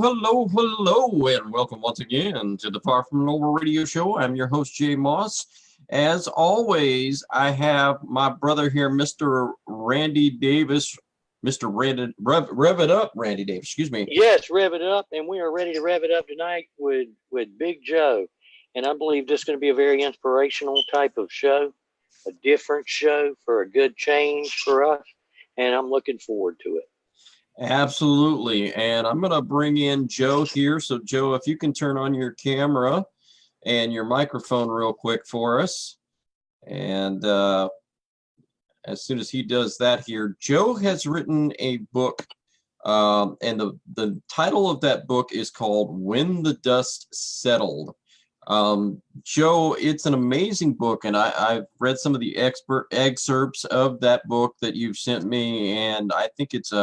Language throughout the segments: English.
hello, and welcome once again to the Far From Normal Radio Show. I'm your host, Jay Moss. As always, I have my brother here, Mr. Randy Davis. Mr. Rev it up, Randy Davis, excuse me. Yes, rev it up, and we are ready to rev it up tonight with Big Joe. And I believe this is going to be a very inspirational type of show, a different show for a good change for us, and I'm looking forward to it. Absolutely. And I'm going to bring in Joe here. So, Joe, if you can turn on your camera and your microphone real quick for us. And as soon as he does that here, Joe has written a book. And the title of that book is called When the Dust Settled. Joe, it's an amazing book, and I've read some of the excerpts of that book that you've sent me, and I think it's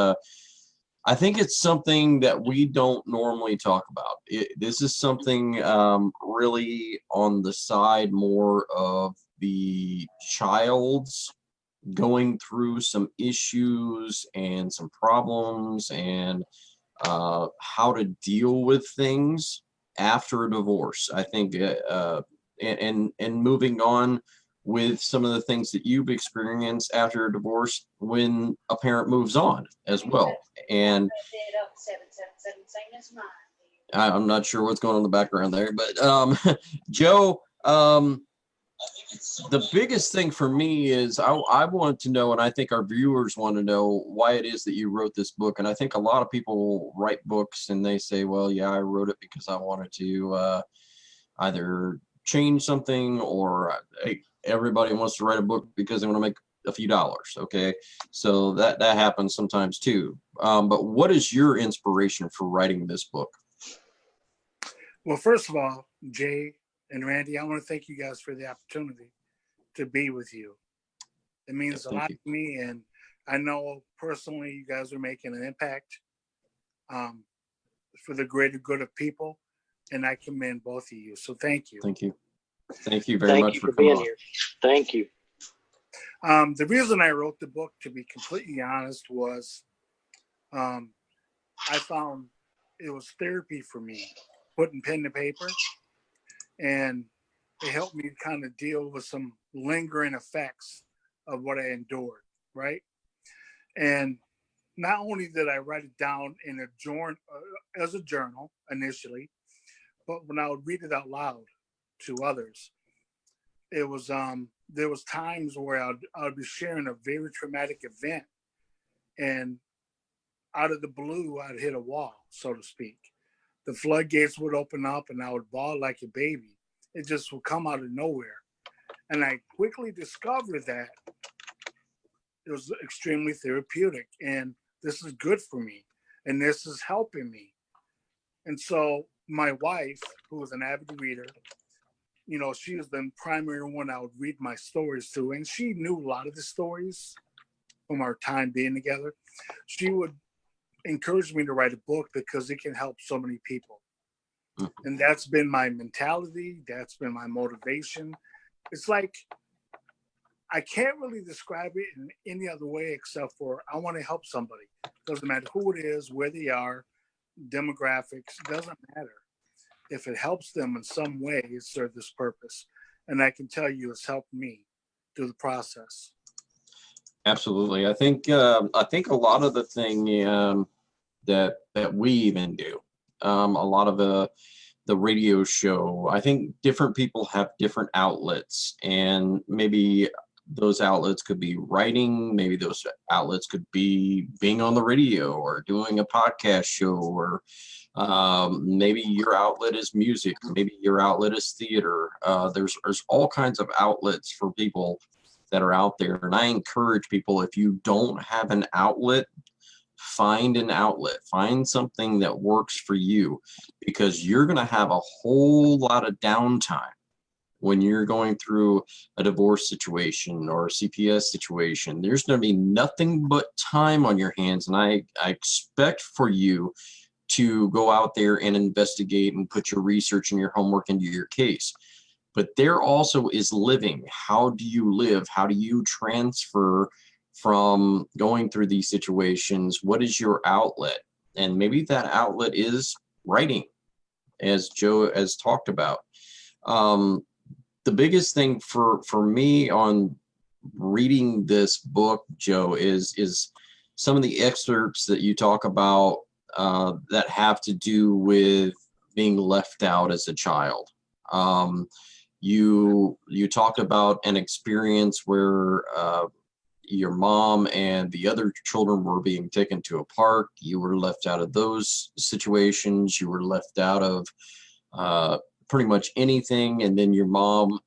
something that we don't normally talk about. This is something really on the side more of the child's going through some issues and some problems and how to deal with things after a divorce. I think and moving on with some of the things that you've experienced after a divorce when a parent moves on as well. And I'm not sure what's going on in the background there, but Joe, the biggest thing for me is I want to know, and I think our viewers want to know, why it is that you wrote this book. And I think a lot of people write books and they say, well, yeah, I wrote it because I wanted to either change something, or everybody wants to write a book because they want to make a few dollars. Okay, so that happens sometimes too. But what is your inspiration for writing this book? Well, first of all, Jay and Randy, I want to thank you guys for the opportunity to be with you. It means a lot to me, and I know personally you guys are making an impact for the greater good of people, and I commend both of you. So thank you. Thank you. Thank you very much for being here. Thank you. The reason I wrote the book, to be completely honest, was I found it was therapy for me, putting pen to paper, and it helped me kind of deal with some lingering effects of what I endured, right? And not only did I write it down in as a journal initially, but when I would read it out loud to others, it was there was times where I'd be sharing a very traumatic event, and out of the blue, I'd hit a wall, so to speak. The floodgates would open up and I would bawl like a baby. It just would come out of nowhere. And I quickly discovered that it was extremely therapeutic, and this is good for me, and this is helping me. And so my wife, who was an avid reader, she was the primary one I would read my stories to, and she knew a lot of the stories from our time being together. She would encourage me to write a book because it can help so many people. And that's been my mentality. That's been my motivation. It's like, I can't really describe it in any other way except for I want to help somebody. Doesn't matter who it is, where they are, demographics, doesn't matter. If it helps them in some way, it serves this purpose. And I can tell you it's helped me through the process. Absolutely. I think a lot of the thing that we even do, a lot of the radio show, I think different people have different outlets, and maybe those outlets could be writing, maybe those outlets could be being on the radio or doing a podcast show, or maybe your outlet is music, maybe your outlet is theater. There's all kinds of outlets for people that are out there. And I encourage people, if you don't have an outlet, find an outlet, find something that works for you, because you're going to have a whole lot of downtime when you're going through a divorce situation or a CPS situation. There's going to be nothing but time on your hands. And I expect for you to go out there and investigate and put your research and your homework into your case. But there also is living. How do you live? How do you transfer from going through these situations? What is your outlet? And maybe that outlet is writing, as Joe has talked about. The biggest thing for me on reading this book, Joe, is some of the excerpts that you talk about that have to do with being left out as a child. You talk about an experience where your mom and the other children were being taken to a park. You were left out of those situations. You were left out of pretty much anything. And then your mom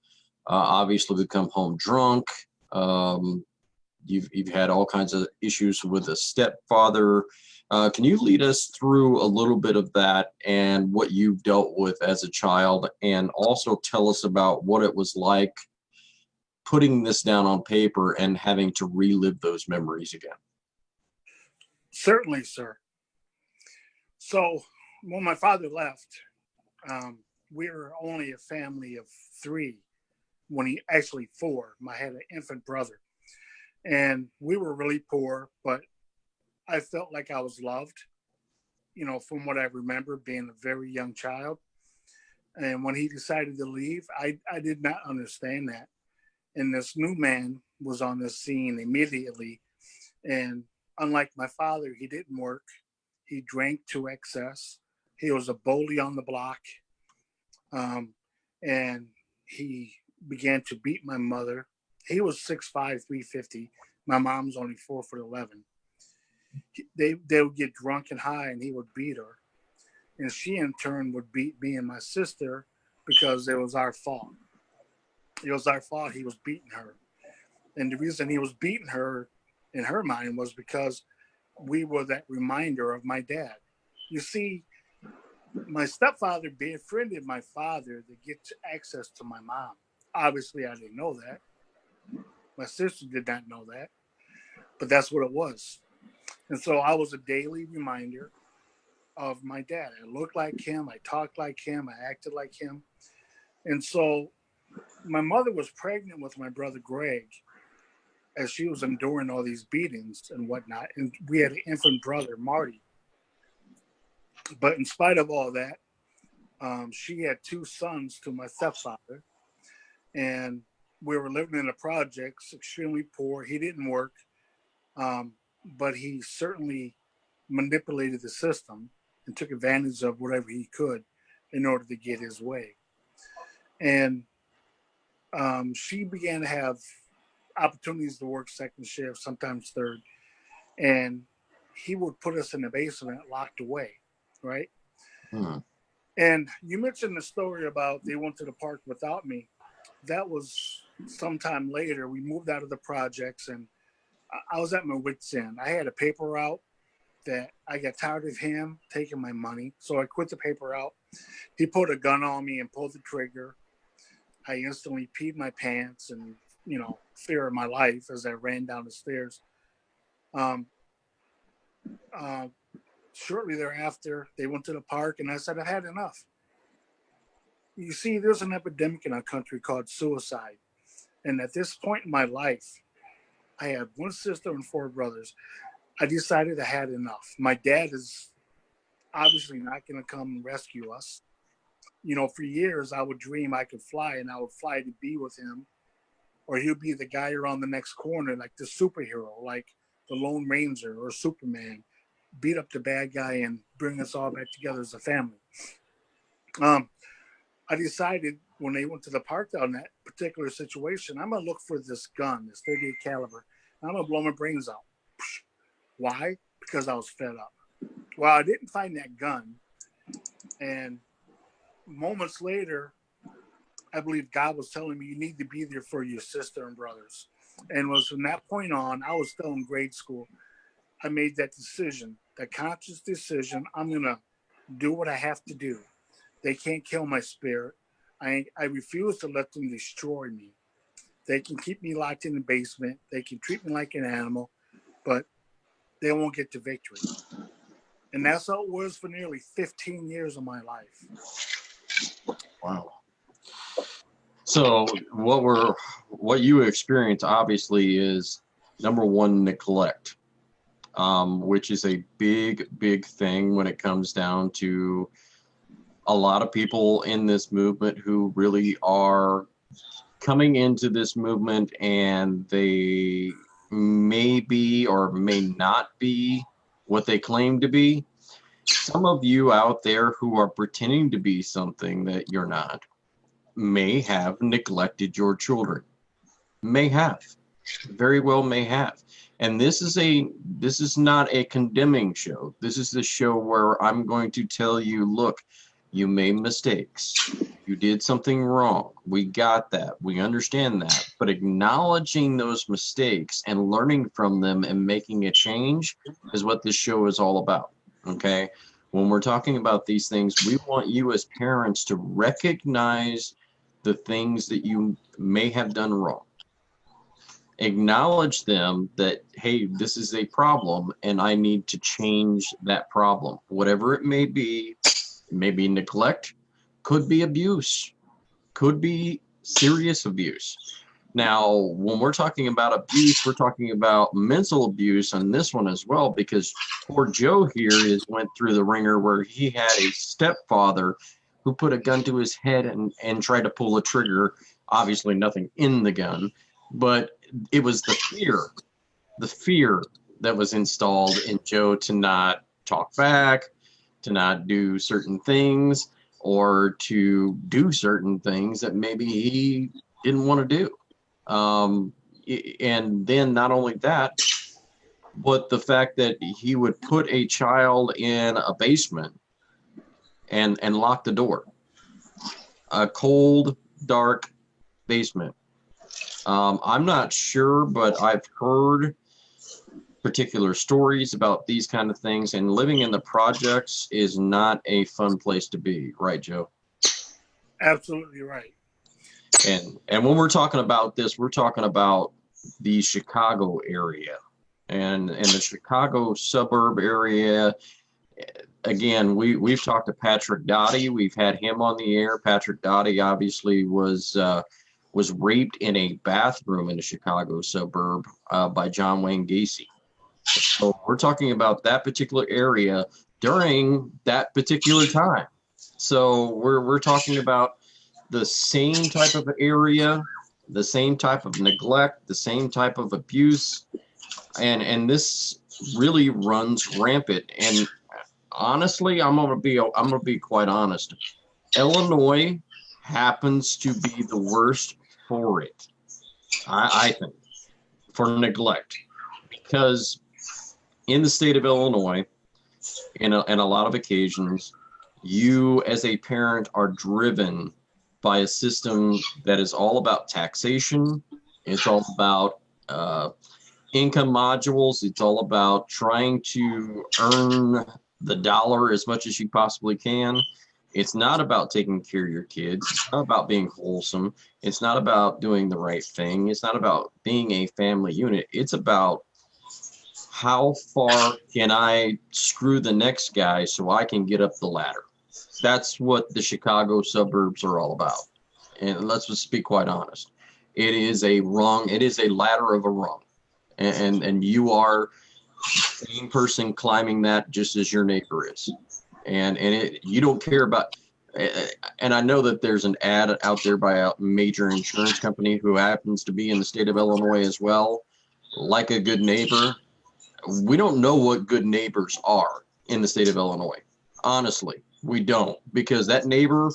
obviously would come home drunk. You've had all kinds of issues with a stepfather. Can you lead us through a little bit of that and what you've dealt with as a child, and also tell us about what it was like putting this down on paper and having to relive those memories again? Certainly, sir. So when my father left, we were only a family of 3 when he actually 4. I had an infant brother, and we were really poor, but I felt like I was loved, from what I remember being a very young child. And when he decided to leave, I did not understand that. And this new man was on the scene immediately. And unlike my father, he didn't work. He drank to excess. He was a bully on the block. And he began to beat my mother. He was 6'5", 350. My mom's only 4'11". They would get drunk and high, and he would beat her. And she, in turn, would beat me and my sister because it was our fault. It was our fault he was beating her. And the reason he was beating her, in her mind, was because we were that reminder of my dad. You see, my stepfather befriended my father to get access to my mom. Obviously, I didn't know that. My sister did not know that. But that's what it was. And so I was a daily reminder of my dad. I looked like him. I talked like him. I acted like him. And so my mother was pregnant with my brother Greg as she was enduring all these beatings and whatnot. And we had an infant brother, Marty. But in spite of all that, she had 2 sons to my stepfather. And we were living in the projects, extremely poor. He didn't work, but he certainly manipulated the system and took advantage of whatever he could in order to get his way. And she began to have opportunities to work second shift, sometimes third. And he would put us in the basement locked away, right? Hmm. And you mentioned the story about they went to the park without me. That was sometime later. We moved out of the projects, and I was at my wit's end. I had a paper route that I got tired of him taking my money, so I quit the paper route. He put a gun on me and pulled the trigger. I instantly peed my pants and, fear of my life as I ran down the stairs. Shortly thereafter, they went to the park, and I said, I've had enough. You see, there's an epidemic in our country called suicide. And at this point in my life, I had 1 sister and 4 brothers. I decided I had enough. My dad is obviously not going to come rescue us. For years, I would dream I could fly, and I would fly to be with him. Or he'll be the guy around the next corner, like the superhero, like the Lone Ranger or Superman, beat up the bad guy and bring us all back together as a family. I decided when they went to the park on that particular situation, I'm going to look for this gun, this 38 caliber. I'm going to blow my brains out. Why? Because I was fed up. Well, I didn't find that gun. And moments later, I believe God was telling me, you need to be there for your sister and brothers. And was from that point on, I was still in grade school. I made that decision, that conscious decision. I'm going to do what I have to do. They can't kill my spirit. I refuse to let them destroy me. They can keep me locked in the basement. They can treat me like an animal, but they won't get to victory. And that's how it was for nearly 15 years of my life. Wow. So what you experience obviously is, number one, neglect. which is a big, big thing when it comes down to a lot of people in this movement who really are coming into this movement, and they may be or may not be what they claim to be. Some of you out there who are pretending to be something that you're not may have neglected your children. May have. Very well may have. And this is not a condemning show. This is the show where I'm going to tell you, look, you made mistakes. You did something wrong. We got that. We understand that. But acknowledging those mistakes and learning from them and making a change is what this show is all about. Okay? When we're talking about these things, we want you as parents to recognize the things that you may have done wrong. Acknowledge them that, hey, this is a problem and I need to change that problem. Whatever it may be neglect, could be abuse, could be serious abuse. Now, when we're talking about abuse, we're talking about mental abuse on this one as well, because poor Joe here went through the ringer where he had a stepfather who put a gun to his head and tried to pull a trigger. Obviously nothing in the gun, but it was the fear that was installed in Joe to not talk back, to not do certain things, or to do certain things that maybe he didn't want to do. And then not only that, but the fact that he would put a child in a basement and lock the door. A cold, dark basement. I'm not sure, but I've heard particular stories about these kind of things, and living in the projects is not a fun place to be, right, Joe? Absolutely right. And when we're talking about this, we're talking about the Chicago area and the Chicago suburb area. Again, we've talked to Patrick Dottie. We've had him on the air. Patrick Dottie obviously was raped in a bathroom in a Chicago suburb by John Wayne Gacy. So we're talking about that particular area during that particular time. So we're talking about the same type of area, the same type of neglect, the same type of abuse, and this really runs rampant. And honestly, I'm gonna be quite honest. Illinois happens to be the worst for it. I think, for neglect, because in the state of Illinois, in a lot of occasions, you as a parent are driven by a system that is all about taxation. It's all about income modules. It's all about trying to earn the dollar as much as you possibly can. It's not about taking care of your kids. It's not about being wholesome. It's not about doing the right thing. It's not about being a family unit. It's about how far can I screw the next guy so I can get up the ladder. That's what the Chicago suburbs are all about. And let's just be quite honest. It is a ladder of a rung. And you are the same person climbing that just as your neighbor is. And you don't care about, and I know that there's an ad out there by a major insurance company who happens to be in the state of Illinois as well, like a good neighbor. We don't know what good neighbors are in the state of Illinois. Honestly, we don't, because that neighbor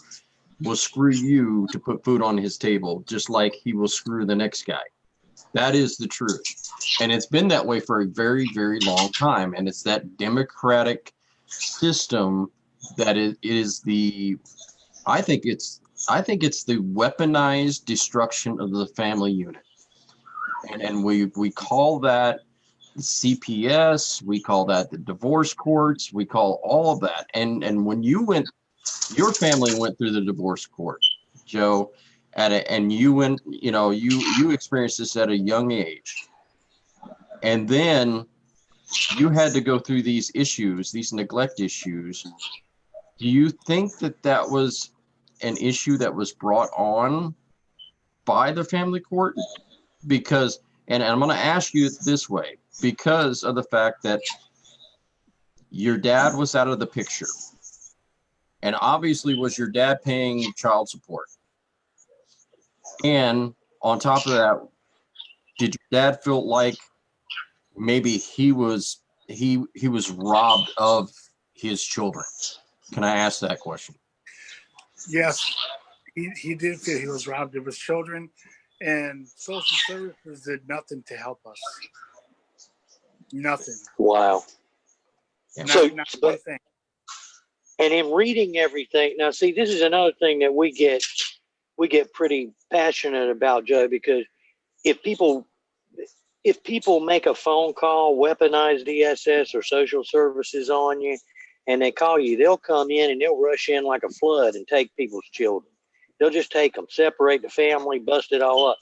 will screw you to put food on his table, just like he will screw the next guy. That is the truth. And it's been that way for a very, very long time. And it's that democratic system that I think it's the weaponized destruction of the family unit. And we call that CPS, we call that the divorce courts, we call all of that. And when your family went through the divorce court, Joe, and you went, you experienced this at a young age. And then you had to go through these issues, these neglect issues. Do you think that was an issue that was brought on by the family court? Because, and I'm going to ask you this way, because of the fact that your dad was out of the picture. And obviously, was your dad paying child support? And on top of that, did your dad feel like maybe he was robbed of his children? Can I ask that question? Yes, he did feel he was robbed of his children, and social services did nothing to help us. Nothing. Wow. Yeah. Not one thing. And in reading everything, now see, this is another thing that we get pretty passionate about, Joe, because if people make a phone call, weaponize DSS or social services on you, and they call you, they'll come in and they'll rush in like a flood and take people's children. They'll just take them, separate the family, bust it all up.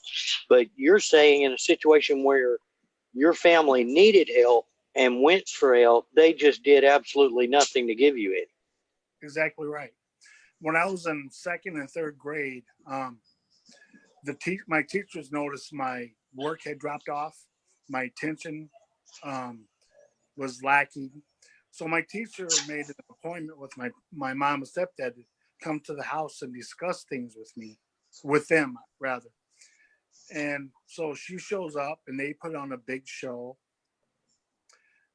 But you're saying in a situation where your family needed help and went for help, they just did absolutely nothing to give you it. Exactly right. When I was in second and third grade, my teachers noticed my work had dropped off. My attention was lacking. So my teacher made an appointment with my mom and stepdad to come to the house and discuss things with them rather. And so she shows up and they put on a big show.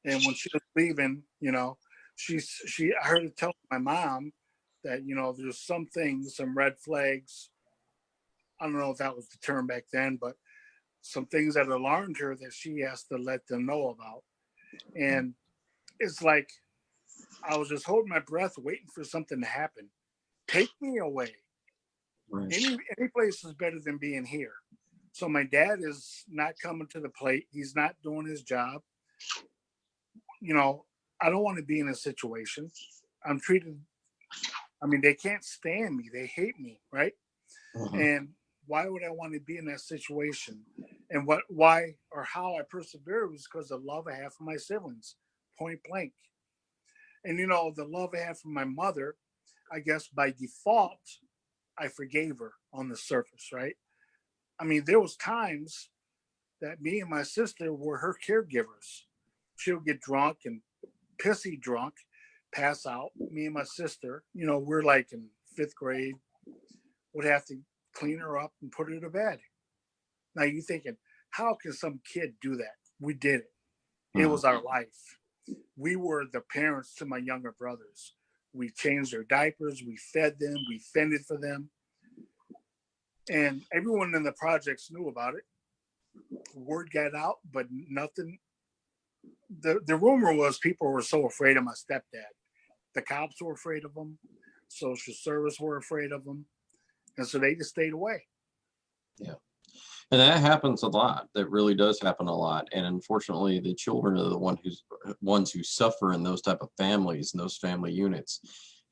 And when she was leaving, I heard her tell my mom that, there's some things, some red flags. I don't know if that was the term back then, but some things that alarmed her that she has to let them know about. And it's like, I was just holding my breath, waiting for something to happen. Take me away. Right. Any place is better than being here. So my dad is not coming to the plate. He's not doing his job. I don't want to be in a situation. They can't stand me. They hate me, right? Uh-huh. And why would I want to be in that situation? And why or how I persevered was because of the love I have for my siblings, point blank. And, the love I have for my mother, I guess by default, I forgave her on the surface, right? There was times that me and my sister were her caregivers. She would get drunk and pissy drunk, pass out. Me and my sister, we're like in fifth grade, would have to clean her up and put her to bed. Now you're thinking, how can some kid do that? We did it. It was our life. We were the parents to my younger brothers. We changed their diapers. We fed them. We fended for them. And everyone in the projects knew about it. Word got out, but nothing. The rumor was people were so afraid of my stepdad. The cops were afraid of him. Social service were afraid of him. And so they just stayed away. Yeah. And that happens a lot. That really does happen a lot. And unfortunately, the children are the ones who suffer in those type of families and those family units.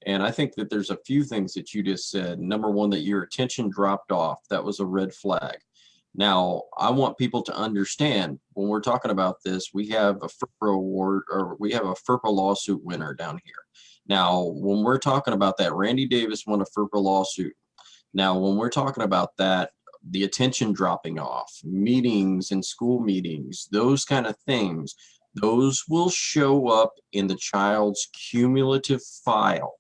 And I think that there's a few things that you just said. Number one, that your attention dropped off. That was a red flag. Now, I want people to understand when we're talking about this, we have a FERPA award, or we have a FERPA lawsuit winner down here. Now, when we're talking about that, Randy Davis won a FERPA lawsuit. Now, when we're talking about that, the attention dropping off, meetings and school meetings, those kind of things, those will show up in the child's cumulative file.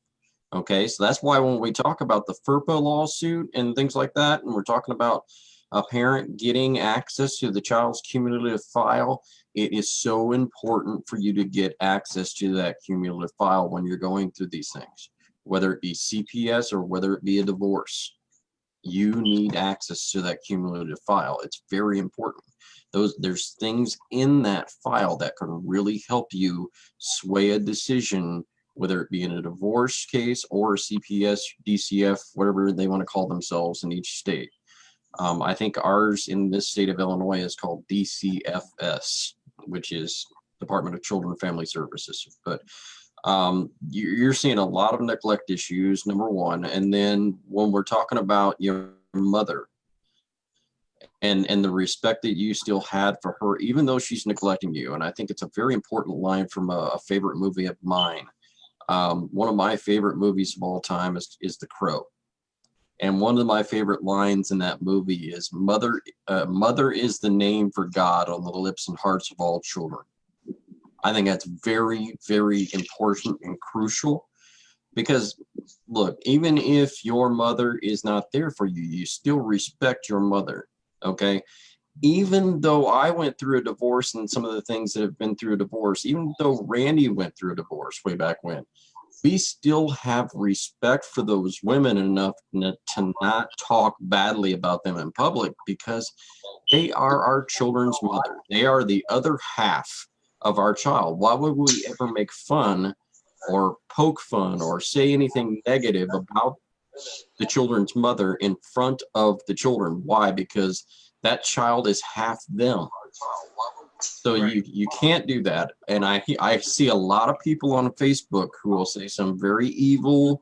Okay, so that's why when we talk about the FERPA lawsuit and things like that, and we're talking about a parent getting access to the child's cumulative file, it is so important for you to get access to that cumulative file when you're going through these things, whether it be CPS or whether it be a divorce. You need access to that cumulative file. It's very important. There's things in that file that can really help you sway a decision, whether it be in a divorce case or a CPS, DCF, whatever they want to call themselves in each state. I think ours in this state of Illinois is called DCFS, which is Department of Children and Family Services. But you're seeing a lot of neglect issues, number one. And then when we're talking about your mother and the respect that you still had for her, even though she's neglecting you. And I think it's a very important line from a favorite movie of mine. One of my favorite movies of all time is The Crow. And one of my favorite lines in that movie is mother is the name for God on the lips and hearts of all children. I think that's very, very important and crucial because, look, even if your mother is not there for you, you still respect your mother, okay? Even though I went through a divorce and some of the things that have been through a divorce, even though Randy went through a divorce way back when, we still have respect for those women enough to not talk badly about them in public because they are our children's mother. They are the other half of our child. Why would we ever make fun or poke fun or say anything negative about the children's mother in front of the children? Why? Because that child is half them. So Right. you can't do that. And I see a lot of people on Facebook who will say some very evil,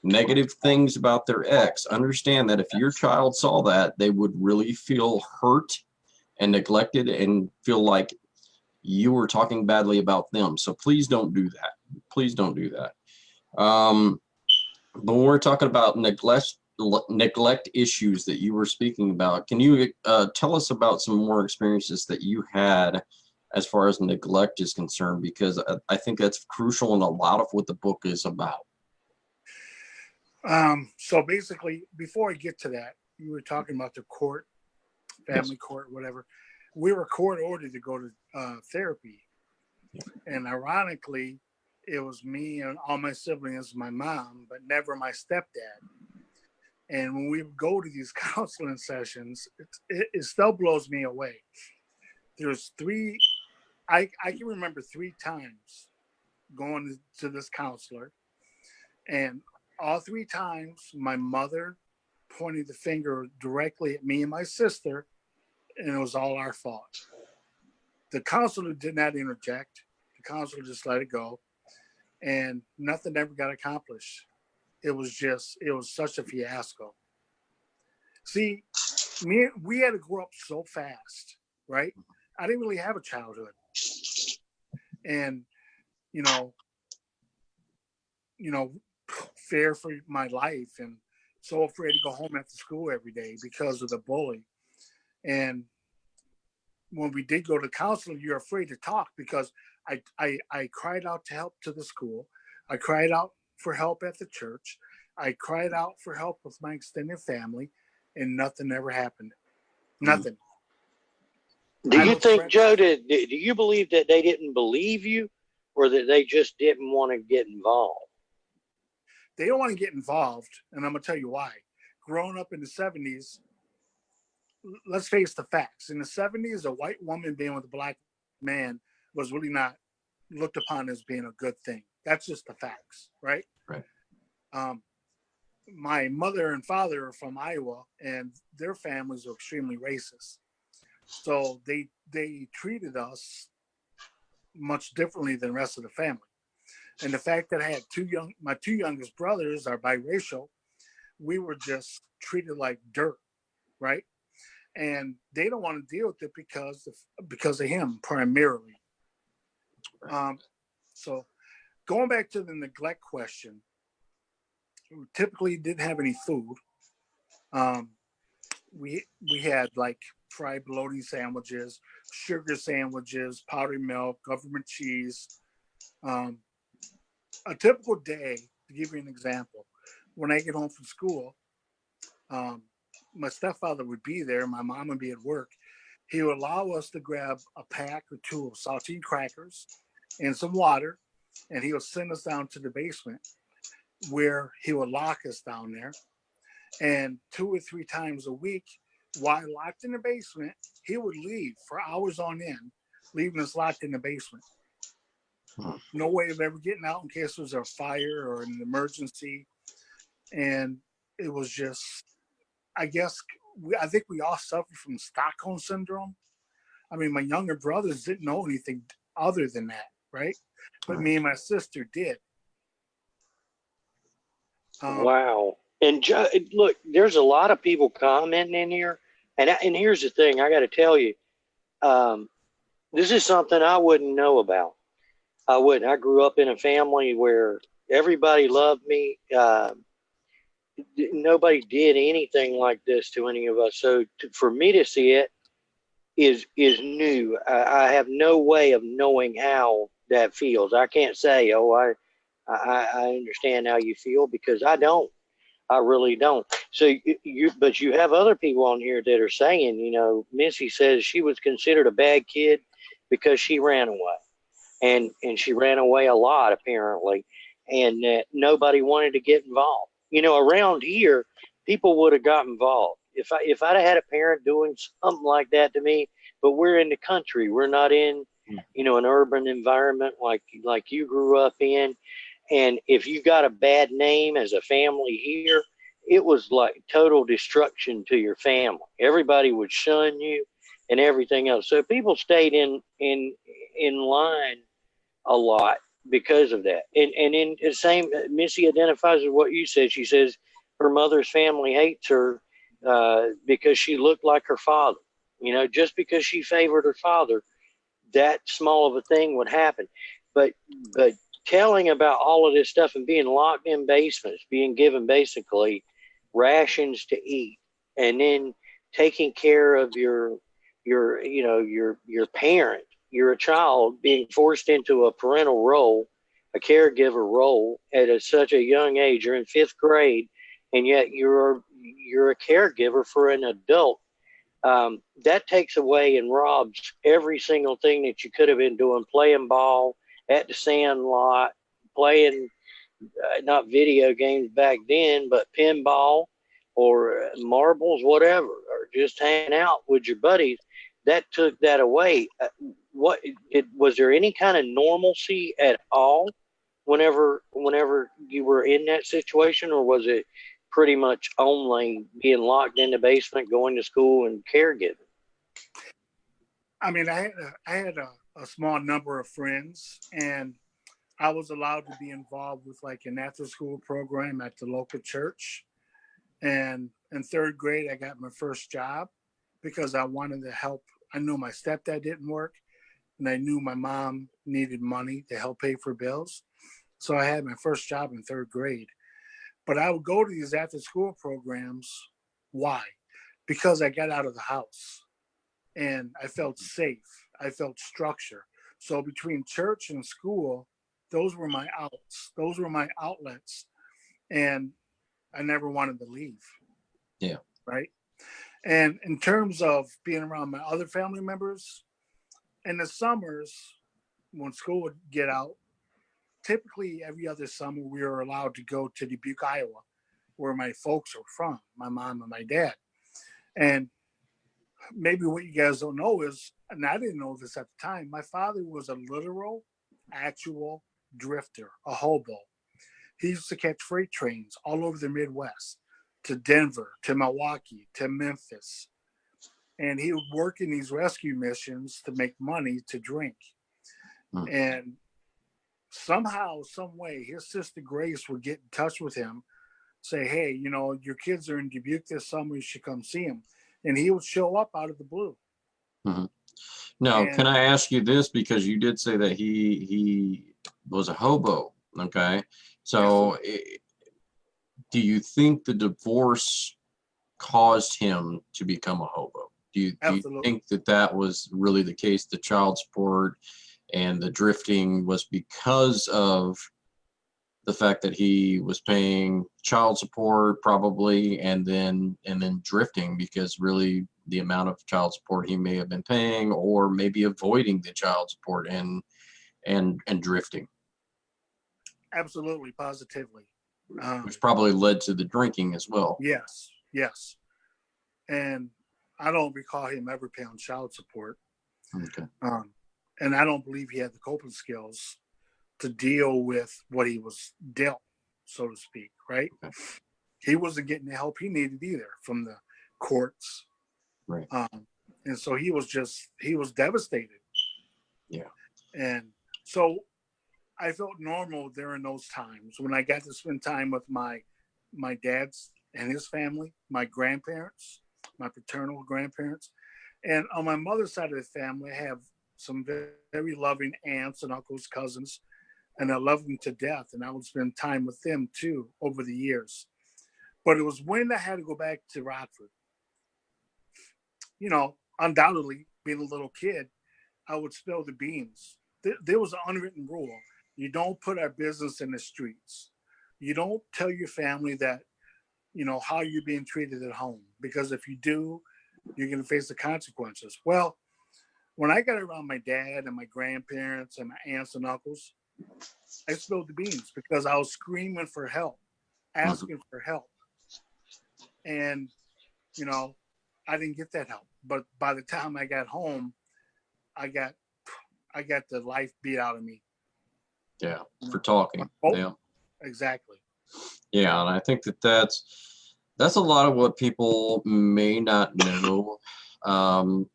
negative things about their ex. Understand that if your child saw that, they would really feel hurt and neglected and feel like you were talking badly about them. So please don't do that. Please don't do that. But when we're talking about neglect issues that you were speaking about, can you tell us about some more experiences that you had as far as neglect is concerned? Because I think that's crucial in a lot of what the book is about. So basically, before I get to that, you were talking about the court, family court, whatever. We were court ordered to go to therapy. And ironically, it was me and all my siblings, my mom, but never my stepdad. And when we go to these counseling sessions, it still blows me away. There's I can remember 3 times going to this counselor, and all 3 times my mother pointed the finger directly at me and my sister, and it was all our fault. The counselor did not interject. The counselor just let it go, and nothing ever got accomplished. It was such a fiasco. See, we had to grow up so fast, right? I didn't really have a childhood, and you know, you know, fear for my life, and so afraid to go home after school every day because of the bully. And when we did go to counseling, you're afraid to talk because I cried out to help to the school. I cried out for help at the church. I cried out for help with my extended family, and nothing ever happened. Nothing. Do you think, Joe, do you believe that they didn't believe you or that they just didn't want to get involved? They don't want to get involved, and I'm going to tell you why. Growing up in the 70s, let's face the facts. In the 70s, a white woman being with a black man was really not looked upon as being a good thing. That's just the facts, right? Right. My mother and father are from Iowa, and their families are extremely racist. So they treated us much differently than the rest of the family. And the fact that I had my 2 youngest brothers are biracial, we were just treated like dirt, right? And they don't want to deal with it because of him primarily. So going back to the neglect question, we typically didn't have any food. We had like fried bologna sandwiches, sugar sandwiches, powdered milk, government cheese. A typical day, to give you an example, when I get home from school, my stepfather would be there, my mom would be at work. He would allow us to grab a pack or 2 of saltine crackers and some water, and he would send us down to the basement where he would lock us down there. And 2 or 3 times a week, while locked in the basement, he would leave for hours on end, leaving us locked in the basement. No way of ever getting out in case there was a fire or an emergency. And it was just, I think we all suffer from Stockholm syndrome. I mean, my younger brothers didn't know anything other than that, right? But me and my sister did. Wow. And Joe, look, there's a lot of people commenting in here. And here's the thing, I got to tell you, this is something I wouldn't know about. I grew up in a family where everybody loved me. nobody did anything like this to any of us. So for me to see it is new. I have no way of knowing how that feels. I can't say, oh, I understand how you feel, because I don't. I really don't. So but you have other people on here that are saying, Missy says she was considered a bad kid because she ran away, and she ran away a lot apparently, and that nobody wanted to get involved. Around here, people would have got involved if I'd have had a parent doing something like that to me. But we're in the country. We're not in, an urban environment like you grew up in. And if you got a bad name as a family here, it was like total destruction to your family. Everybody would shun you and everything else. So people stayed in line a lot because of that. And in the same, Missy identifies with what you said. She says her mother's family hates her because she looked like her father. Just because she favored her father, that small of a thing would happen. But telling about all of this stuff and being locked in basements, being given basically rations to eat, and then taking care of your parent. You're a child being forced into a parental role, a caregiver role at such a young age. You're in fifth grade, and yet you're a caregiver for an adult. That takes away and robs every single thing that you could have been doing, playing ball at the sand lot, playing not video games back then, but pinball or marbles, whatever, or just hanging out with your buddies. That took that away. Was there any kind of normalcy at all whenever you were in that situation, or was it pretty much only being locked in the basement, going to school, and caregiving? I mean, I had a small number of friends, and I was allowed to be involved with like an after school program at the local church. And in third grade, I got my first job because I wanted to help. I knew my stepdad didn't work, and I knew my mom needed money to help pay for bills. So I had my first job in third grade. But I would go to these after school programs. Why? Because I got out of the house and I felt safe. I felt structure. So between church and school, those were my outs. Those were my outlets. And I never wanted to leave. Yeah. Right. And in terms of being around my other family members, in the summers, when school would get out, typically every other summer we were allowed to go to Dubuque, Iowa, where my folks are from, my mom and my dad. And maybe what you guys don't know is, and I didn't know this at the time, my father was a literal, actual drifter, a hobo. He used to catch freight trains all over the Midwest, to Denver, to Milwaukee, to Memphis. And he would work in these rescue missions to make money to drink. And somehow, some way, his sister Grace would get in touch with him, say, hey, your kids are in Dubuque this summer, you should come see them. And he would show up out of the blue. Mm-hmm. Now, can I ask you this, because you did say that he was a hobo, okay? So do you think the divorce caused him to become a hobo? Do you think that was really the case, the child support and the drifting was because of the fact that he was paying child support probably, and then drifting because really the amount of child support he may have been paying, or maybe avoiding the child support and drifting? Absolutely, positively. Which probably led to the drinking as well. Yes. And I don't recall him ever paying child support. Okay. And I don't believe he had the coping skills to deal with what he was dealt, so to speak, right? Okay. He wasn't getting the help he needed either from the courts. Right. And so he was devastated. Yeah. And so I felt normal during those times when I got to spend time with my dad's and his family, my grandparents, my paternal grandparents. And on my mother's side of the family, I have some very, very loving aunts and uncles, cousins, and I love them to death. And I would spend time with them too over the years. But it was when I had to go back to Rockford. You know, undoubtedly, being a little kid, I would spill the beans. There was an unwritten rule. You don't put our business in the streets. You don't tell your family that, you know, how you're being treated at home. Because if you do, you're going to face the consequences. Well, when I got around my dad and my grandparents and my aunts and uncles, I spilled the beans because I was screaming for help, asking for help. And, you know, I didn't get that help. But by the time I got home, I got the life beat out of me. Yeah, for talking. Oh, Yeah, exactly. yeah, and I think that's a lot of what people may not know.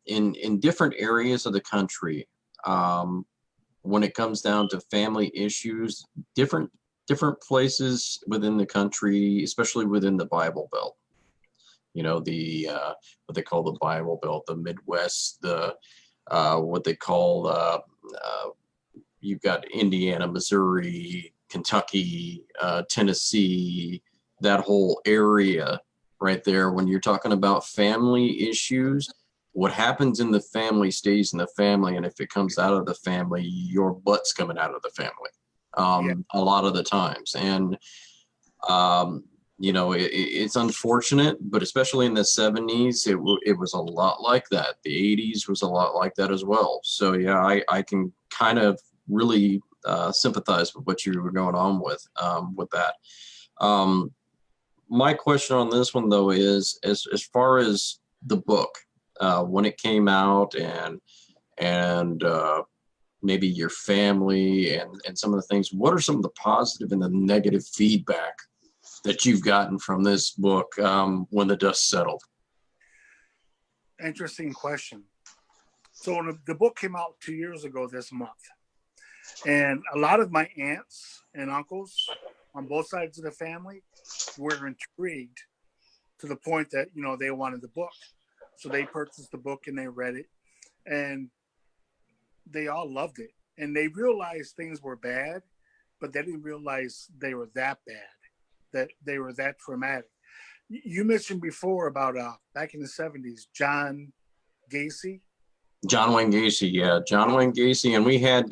In different areas of the country, when it comes down to family issues, different places within the country, especially within the Bible Belt. You know, the what they call the Bible Belt, the Midwest, the what they call you've got Indiana, Missouri, Kentucky, Tennessee, that whole area right there. When you're talking about family issues, what happens in the family stays in the family, and if it comes out of the family, your butt's coming out of the family. Yeah. A lot of the times, and you know, it's unfortunate, but especially in the 70s, it was a lot like that. The 80s was a lot like that as well. So yeah, I can kind of really sympathize with what you were going on with that. My question on this one though is, as far as the book, when it came out, and maybe your family and some of the things, what are some of the positive and the negative feedback that you've gotten from this book when the dust settled? Interesting question. So when the book came out 2 years ago this month, and a lot of my aunts and uncles on both sides of the family were intrigued to the point that, you know, they wanted the book. So they purchased the book and they read it, and they all loved it. And they realized things were bad, but they didn't realize they were that bad, that they were that traumatic. You mentioned before about back in the 70s, John Gacy. John Wayne Gacy, yeah, John Wayne Gacy, and we had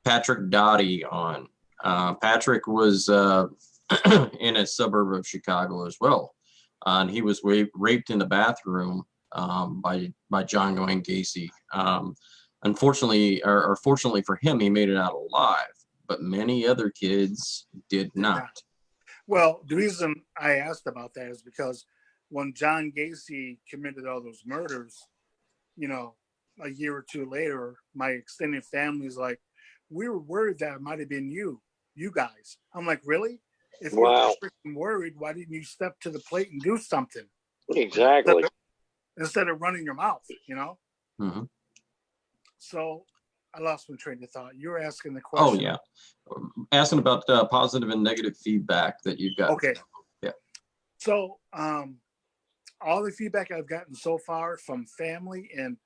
Patrick Dottie on. Patrick was in a suburb of Chicago as well, and he was raped in the bathroom by John Wayne Gacy. Unfortunately, or fortunately for him, he made it out alive, but many other kids did not. Well, the reason I asked about that is because when John Gacy committed all those murders, you know, a year or two later, my extended family's like, we were worried that it might have been you guys. I'm like, really? If you Wow. were freaking worried, why didn't you step to the plate and do something Exactly. instead of running your mouth, you know? Mm-hmm. So I lost my train of thought. You were asking the Oh question. yeah, asking about positive and negative feedback that you've got. Okay. Yeah. So all the feedback I've gotten so far from family and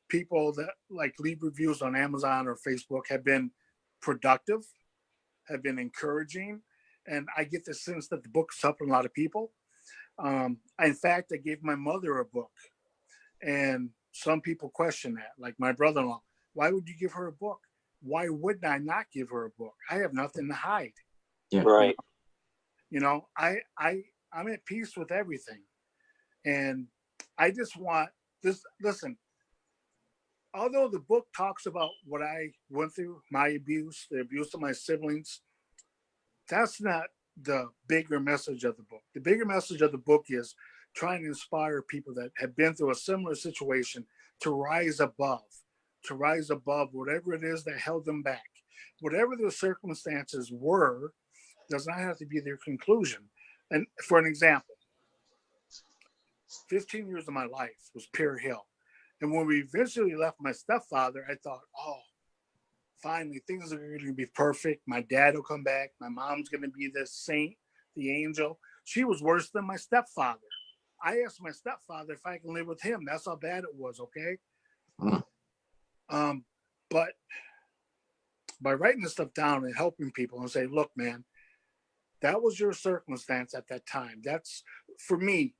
people that like leave reviews on Amazon or Facebook have been productive, have been encouraging, and I get the sense that the book is helping a lot of people. In fact, I gave my mother a book, and some people question that, like my brother-in-law. Why would you give her a book? Why wouldn't I not give her a book? I have nothing to hide. Yeah. Right. You know, I'm at peace with everything. And I just want this. Listen, although the book talks about what I went through, my abuse, the abuse of my siblings, that's not the bigger message of the book. The bigger message of the book is trying to inspire people that have been through a similar situation to rise above whatever it is that held them back. Whatever their circumstances were, does not have to be their conclusion. And for an example, 15 years of my life was pure hell. And when we eventually left my stepfather, I thought, oh, finally, things are going to be perfect. My dad will come back. My mom's going to be the saint, the angel. She was worse than my stepfather. I asked my stepfather if I can live with him. That's how bad it was, okay? But by writing this stuff down and helping people and say, look, man, That was your circumstance at that time. That's for me.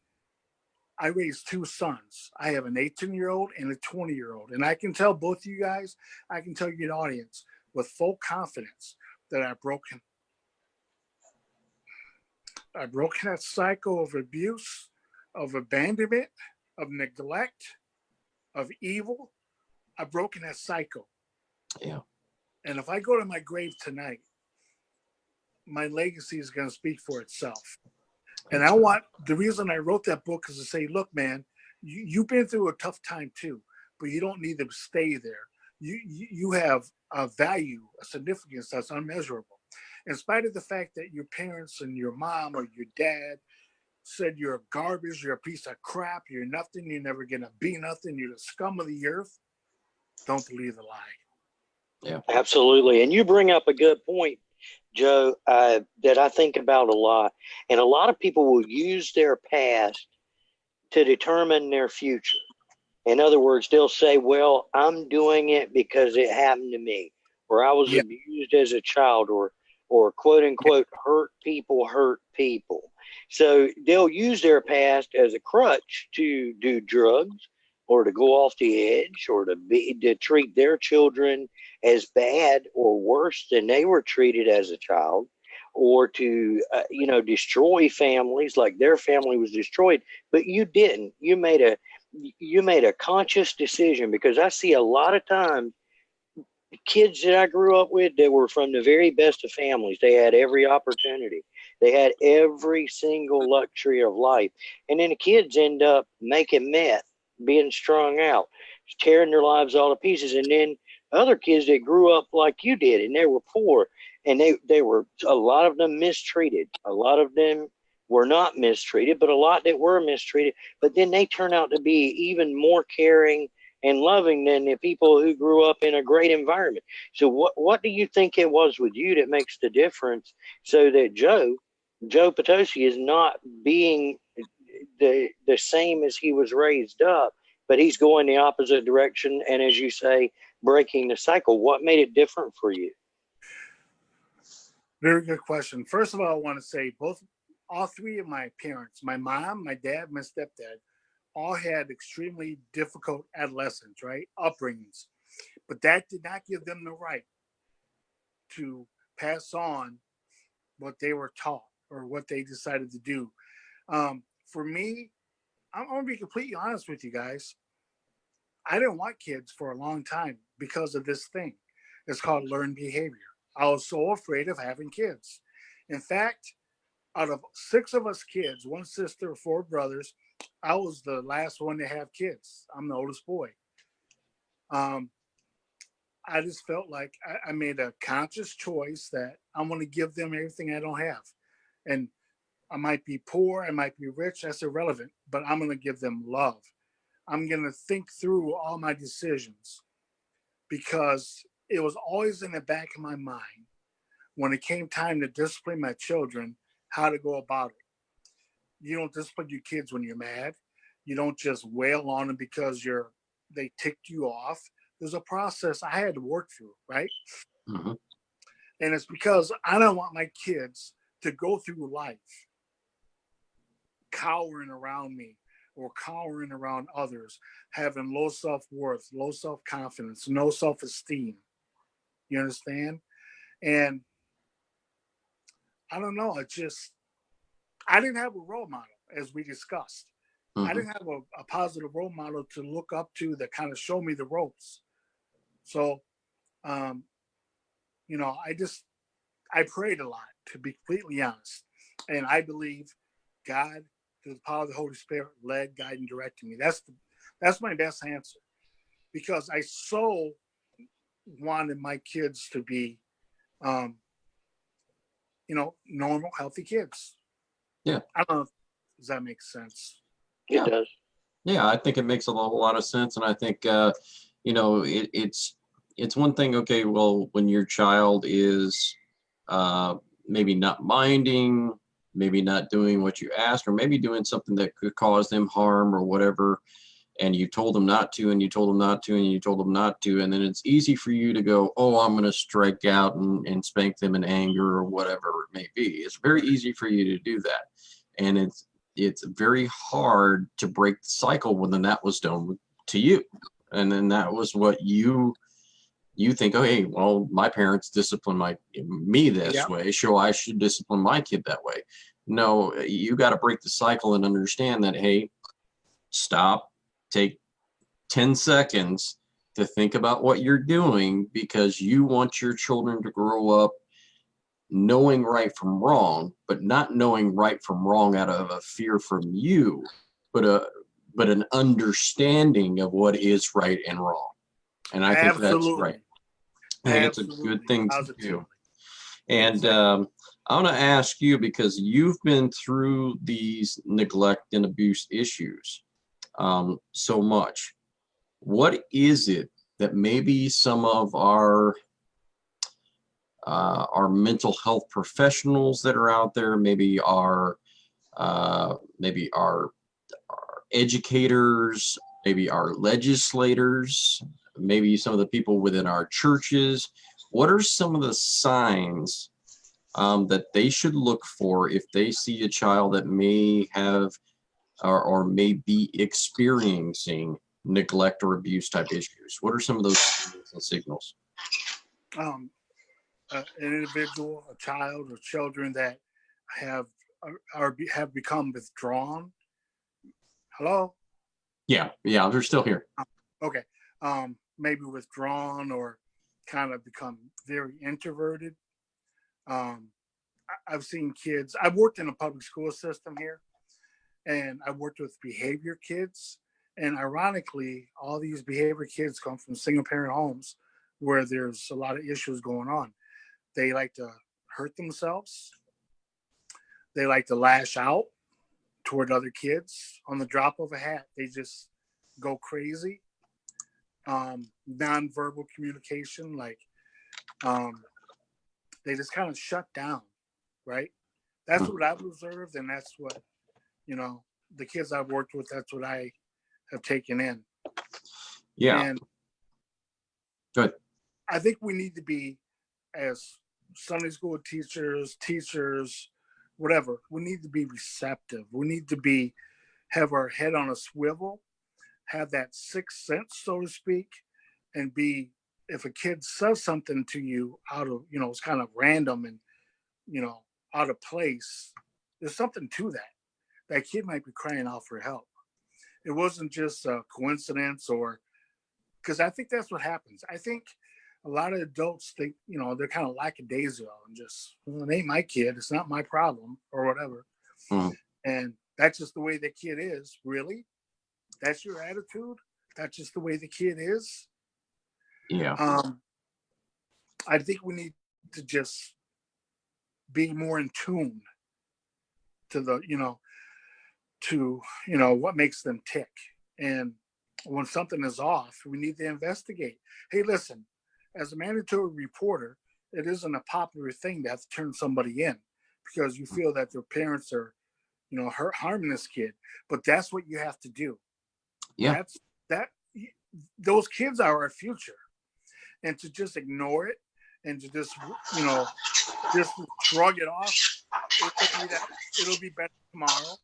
I raised two sons. I have an 18-year-old and a 20-year-old. And I can tell both of you guys, I can tell you the audience with full confidence that I've broken that cycle of abuse, of abandonment, of neglect, of evil. I've broken that cycle. Yeah. And if I go to my grave tonight, my legacy is going to speak for itself. And I want, the reason I wrote that book is to say, look, man, you've been through a tough time too, but you don't need to stay there. You have a value, a significance that's unmeasurable. In spite of the fact that your parents and your mom or your dad said you're garbage, you're a piece of crap, you're nothing, you're never going to be nothing, you're the scum of the earth, don't believe the lie. Yeah. Absolutely. And you bring up a good point, Joe, that I think about a lot. And a lot of people will use their past to determine their future. In other words, they'll say, well, I'm doing it because it happened to me, or I was abused as a child, or quote unquote, hurt people. So they'll use their past as a crutch to do drugs or to go off the edge or to treat their children as bad or worse than they were treated as a child, or to, destroy families like their family was destroyed. But you didn't. You made a conscious decision, because I see a lot of times kids that I grew up with that were from the very best of families. They had every opportunity. They had every single luxury of life. And then the kids end up making meth, being strung out, tearing their lives all to pieces. And then other kids that grew up like you did, and they were poor, and they were, a lot of them mistreated. A lot of them were not mistreated, but a lot that were mistreated. But then they turn out to be even more caring and loving than the people who grew up in a great environment. So what do you think it was with you that makes the difference, so that Joe Potosi is not being the same as he was raised up, but he's going the opposite direction, and as you say, breaking the cycle? What made it different for you? Very good question. First of all, I want to say all three of my parents, my mom, my dad, my stepdad, all had extremely difficult adolescence, right? Upbringings. But that did not give them the right to pass on what they were taught or what they decided to do. For me, I'm going to be completely honest with you guys. I didn't want kids for a long time because of this thing. It's called learned behavior. I was so afraid of having kids. In fact, out of 6 of us kids, 1 sister, 4 brothers, I was the last one to have kids. I'm the oldest boy. I just felt like I made a conscious choice that I'm going to give them everything I don't have. And I might be poor, I might be rich, that's irrelevant, but I'm going to give them love. I'm going to think through all my decisions, because it was always in the back of my mind when it came time to discipline my children, how to go about it. You don't discipline your kids when you're mad. You don't just wail on them because they ticked you off. There's a process I had to work through, right? Mm-hmm. And it's because I don't want my kids to go through life cowering around me or cowering around others, having low self-worth, low self-confidence, no self-esteem. You understand? And I don't know, I didn't have a role model, as we discussed. Mm-hmm. I didn't have a positive role model to look up to that kind of show me the ropes. So, I prayed a lot, to be completely honest. And I believe God, through the power of the Holy Spirit, led, guided, and directed me. That's my best answer, because I so wanted my kids to be, normal, healthy kids. Yeah. I don't know. Does that make sense? Yeah. It does. Yeah, I think it makes a whole lot of sense, and I think it's one thing. Okay, well, when your child is maybe not minding, maybe not doing what you ask, or maybe doing something that could cause them harm or whatever, and you told them not to, and you told them not to, and you told them not to, and then it's easy for you to go, oh, I'm going to strike out and spank them in anger or whatever it may be. It's very easy for you to do that, and it's very hard to break the cycle when then that was done to you, and then that was what you think, oh, hey, well, my parents discipline me this way, so I should discipline my kid that way. No, you got to break the cycle and understand that, hey, stop, take 10 seconds to think about what you're doing, because you want your children to grow up knowing right from wrong, but not knowing right from wrong out of a fear from you, but an understanding of what is right and wrong. And I think that's right. I think it's a good thing to do. And I want to ask you, because you've been through these neglect and abuse issues so much. What is it that maybe some of our mental health professionals that are out there, maybe our educators, maybe our legislators, maybe some of the people within our churches, what are some of the signs that they should look for if they see a child that may have or may be experiencing neglect or abuse type issues? What are some of those signals? An individual, a child, or children that have become withdrawn. Hello? Yeah, they're still here. Okay. Maybe withdrawn or kind of become very introverted. I've seen kids. I've worked in a public school system here, and I worked with behavior kids. And ironically, all these behavior kids come from single parent homes where there's a lot of issues going on. They like to hurt themselves. They like to lash out toward other kids on the drop of a hat. They just go crazy. Nonverbal communication, like they just kind of shut down, right? That's what I've observed, and that's what, the kids I've worked with, that's what I have taken in. Yeah. And good. I think we need to be, as Sunday school teachers, whatever, we need to be receptive. We need to have our head on a swivel, have that sixth sense, so to speak, and if a kid says something to you out of, it's kind of random and, out of place, there's something to that. That kid might be crying out for help. It wasn't just a coincidence, because I think that's what happens. I think a lot of adults think, they're kind of lackadaisical and just, it ain't my kid. It's not my problem or whatever. And that's just the way the kid is. Really? That's your attitude? That's just the way the kid is? Yeah. I think we need to just be more in tune to what makes them tick. And when something is off, we need to investigate. Hey, listen, as a mandatory reporter, it isn't a popular thing to have to turn somebody in because you feel that their parents are, harming this kid. But that's what you have to do. Yeah. Those kids are our future. And to just ignore it and to just shrug it off, it'll be better tomorrow.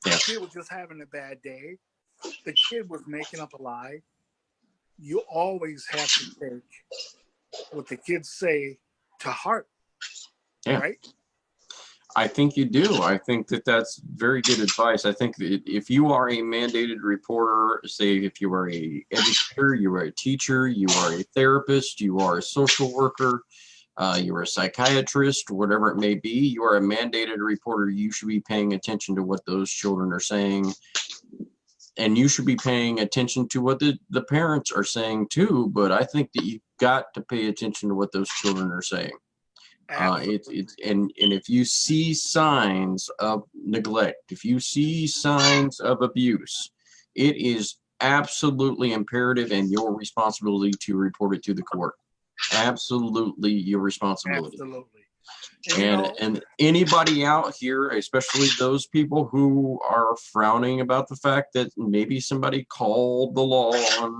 Yeah. The kid was just having a bad day. The kid was making up a lie. You always have to take what the kids say to heart. Yeah. Right? I think you do. I think that's very good advice. I think that if you are a mandated reporter, say if you are a educator, you are a teacher, you are a therapist, you are a social worker, you are a psychiatrist, whatever it may be, you are a mandated reporter. You should be paying attention to what those children are saying. And you should be paying attention to what the parents are saying too. But I think that you've got to pay attention to what those children are saying. And if you see signs of neglect, if you see signs of abuse, it is absolutely imperative and your responsibility to report it to the court. Absolutely your responsibility. Absolutely. And anybody out here, especially those people who are frowning about the fact that maybe somebody called the law on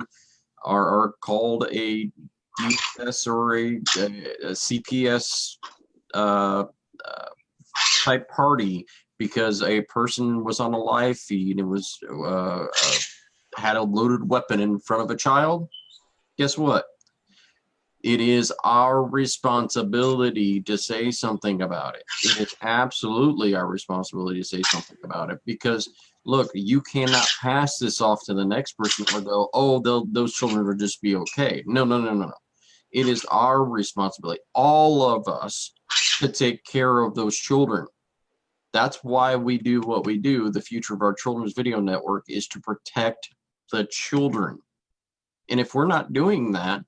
or called a DSS or a CPS type party because a person was on a live feed and was had a loaded weapon in front of a child, guess what? It is our responsibility to say something about it. It is absolutely our responsibility to say something about it because, look, you cannot pass this off to the next person or go, oh, those children will just be okay. No, no, no, no, no. It is our responsibility, all of us, to take care of those children. That's why we do what we do. The future of our children's video network is to protect the children. And if we're not doing that,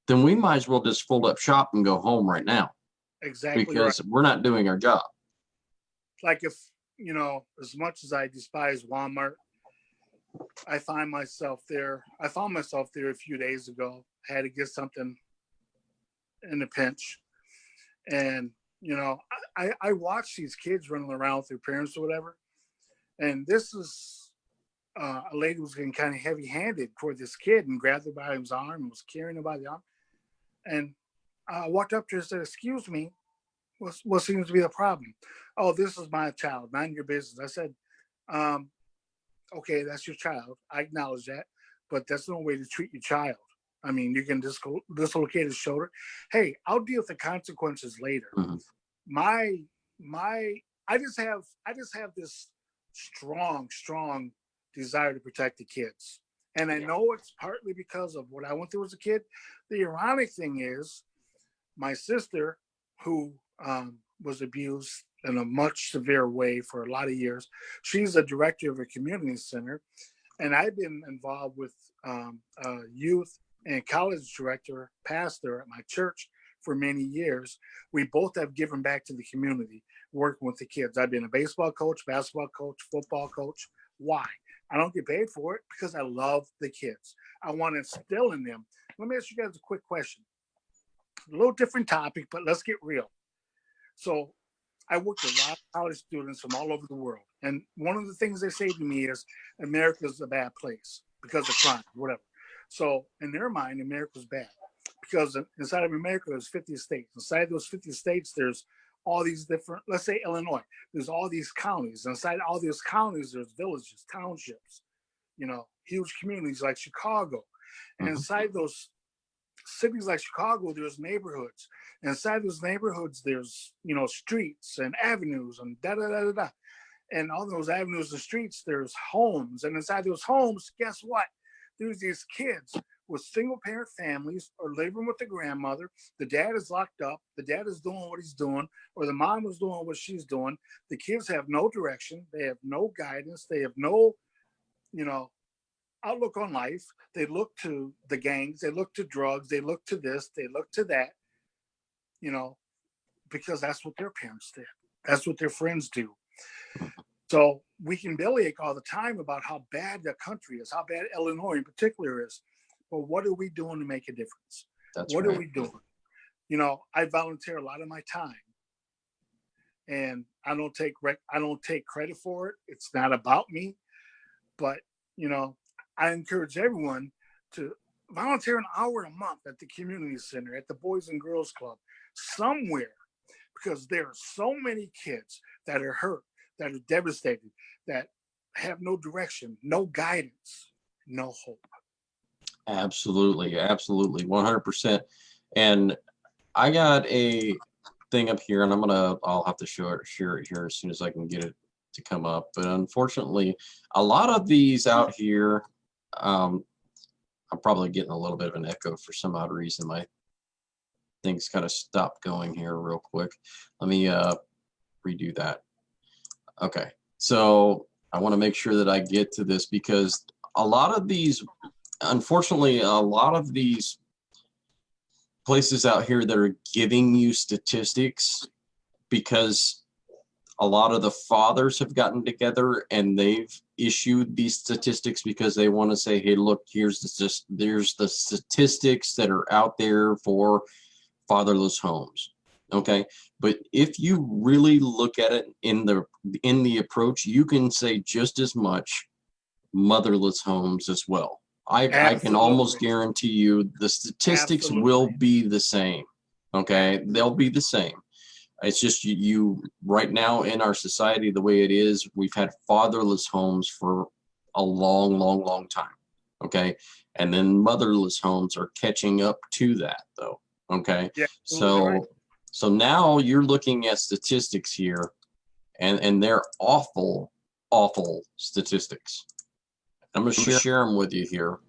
then we might as well just fold up shop and go home right now. Exactly. Because we're not doing our job. Like if, as much as I despise Walmart, I found myself there a few days ago. I had to get something in a pinch. And, I watch these kids running around with their parents or whatever. And this is a lady was getting kind of heavy-handed toward this kid and grabbed him by his arm and was carrying him by the arm. And I walked up to her and said, excuse me, what seems to be the problem? Oh, this is my child, mind your business. I said, okay, that's your child. I acknowledge that, but that's no way to treat your child. I mean, you can dislocate his shoulder. Hey, I'll deal with the consequences later. Mm-hmm. I just have this strong desire to protect the kids. And I know it's partly because of what I went through as a kid. The ironic thing is my sister, who was abused in a much severe way for a lot of years, she's a director of a community center. And I've been involved with youth and college director, pastor at my church for many years. We both have given back to the community, working with the kids. I've been a baseball coach, basketball coach, football coach. Why? I don't get paid for it because I love the kids. I want to instill in them. Let me ask you guys a quick question. A little different topic, but let's get real. So I work with a lot of college students from all over the world. And one of the things they say to me is America's a bad place because of crime, whatever. So in their mind, America's bad because inside of America, there's 50 states. Inside those 50 states, there's all these different, let's say Illinois, there's all these counties. Inside all these counties, there's villages, townships, huge communities like Chicago. And inside those cities like Chicago, there's neighborhoods. And inside those neighborhoods, there's, streets and avenues and da-da-da-da-da. And all those avenues and streets, there's homes. And inside those homes, guess what? There's these kids with single parent families or living with the grandmother. The dad is locked up. The dad is doing what he's doing, or the mom is doing what she's doing. The kids have no direction. They have no guidance. They have no, outlook on life. They look to the gangs. They look to drugs. They look to this. They look to that, because that's what their parents did. That's what their friends do. So we can bellyache all the time about how bad the country is, how bad Illinois in particular is. But what are we doing to make a difference? What are we doing? I volunteer a lot of my time, and I don't take credit for it. It's not about me, but I encourage everyone to volunteer an hour a month at the community center, at the Boys and Girls Club, somewhere, because there are so many kids that are hurt, that are devastated, that have no direction, no guidance, no hope. Absolutely, 100%. And I got a thing up here, and I'll have to share it here as soon as I can get it to come up. But unfortunately, a lot of these out here, I'm probably getting a little bit of an echo for some odd reason. My things kind of stopped going here real quick. Let me redo that. Okay, so I want to make sure that I get to this because unfortunately, a lot of these places out here that are giving you statistics, because a lot of the fathers have gotten together and they've issued these statistics because they want to say, hey, look, there's the statistics that are out there for fatherless homes. Okay. But if you really look at it in the approach, you can say just as much motherless homes as well. I can almost Absolutely. guarantee you the statistics will Absolutely. be the same. Okay. They'll be the same. It's just you right now in our society, the way it is, we've had fatherless homes for a long, long, long time. Okay. And then motherless homes are catching up to that though. Okay. Yeah, absolutely right. So now you're looking at statistics here, and they're awful, awful statistics. I'm going to share them with you here.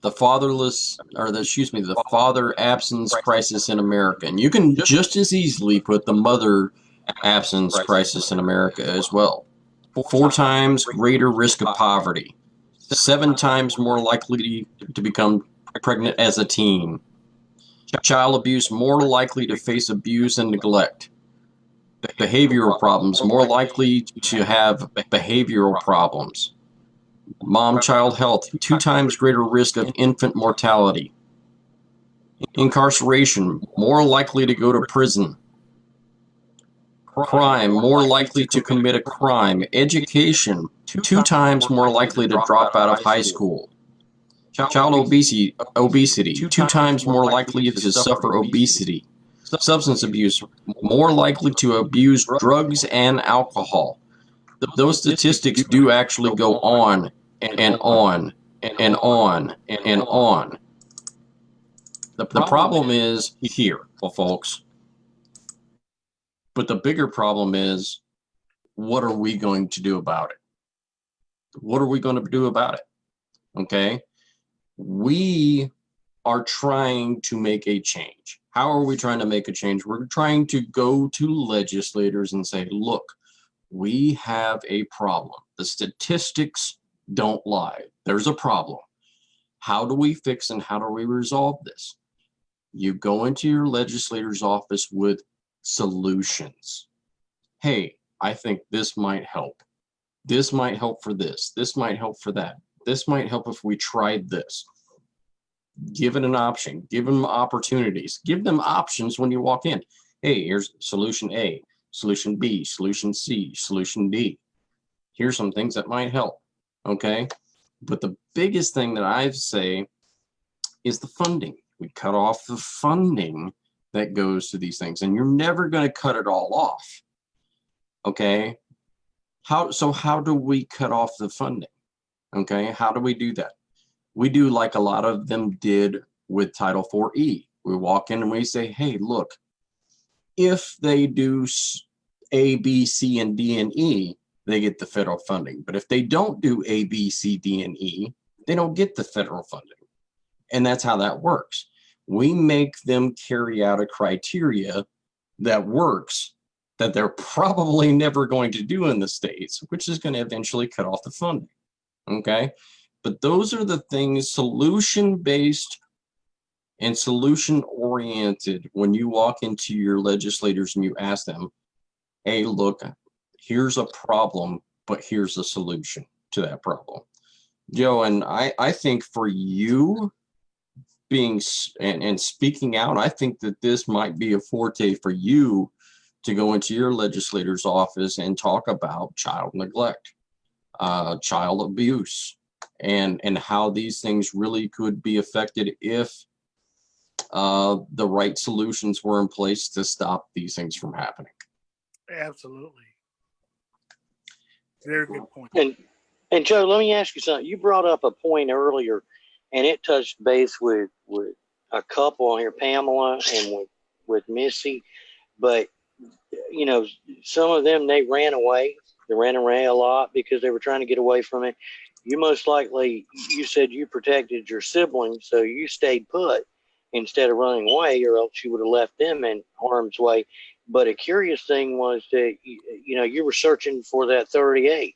The fatherless, or the father absence crisis in America. And you can just as easily put the mother absence crisis in America as well. 4 times greater risk of poverty, 7 times more likely to become pregnant as a teen, child abuse more likely to face abuse and neglect, behavioral problems more likely to have behavioral problems, mom-child health 2 times greater risk of infant mortality, incarceration more likely to go to prison, crime more likely to commit a crime, education 2 times more likely to drop out of high school, child obesity 2 times more likely to suffer obesity, substance abuse more likely to abuse drugs and alcohol. Those statistics do actually go on and on and on and on. The problem is here, folks. But the bigger problem is, what are we going to do about it? What are we going to do about it? Okay. We are trying to make a change. How are we trying to make a change? We're trying to go to legislators and say, look, we have a problem. The statistics don't lie. There's a problem. How do we fix and how do we resolve this? You go into your legislator's office with solutions. Hey, I think this might help. This might help for this. This might help for that. This might help if we tried this. Give it an option. Give them opportunities. Give them options when you walk in. Hey, here's solution A, solution B, solution C, solution D. Here's some things that might help. Okay. But the biggest thing that I say is the funding. We cut off the funding that goes to these things, and you're never going to cut it all off. Okay. How do we cut off the funding? Okay. How do we do that? We do like a lot of them did with Title 4E. We walk in and we say, hey, look, if they do A, B, C, and D, and E, they get the federal funding. But if they don't do A, B, C, D, and E, they don't get the federal funding. And that's how that works. We make them carry out a criteria that works that they're probably never going to do in the states, which is going to eventually cut off the funding. Okay. But those are the things, solution-based and solution-oriented, when you walk into your legislators and you ask them, hey, look, here's a problem, but here's a solution to that problem. Joe, and I think for you being and speaking out, I think that this might be a forte for you to go into your legislator's office and talk about child neglect, child abuse, and how these things really could be affected if the right solutions were in place to stop these things from happening. Absolutely. Very good point. And Joe, let me ask you something. You brought up a point earlier, and it touched base with a couple on here, Pamela and with Missy. But you know, some of them, they ran away. They ran away a lot because they were trying to get away from it. You most likely, you said you protected your siblings, so you stayed put instead of running away, or else you would have left them in harm's way. But a curious thing was that, you know, you were searching for that 38.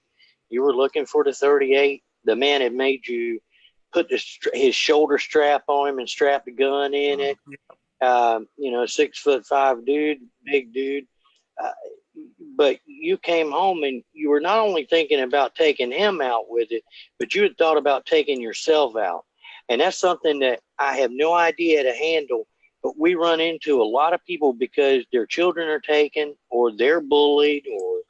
You were looking for the 38. The man had made you put his shoulder strap on him and strap the gun in it. You know, 6'5" dude, big dude. But you came home and you were not only thinking about taking him out with it, but you had thought about taking yourself out. And that's something that I have no idea to handle But we run into a lot of people because their children are taken, or they're bullied, or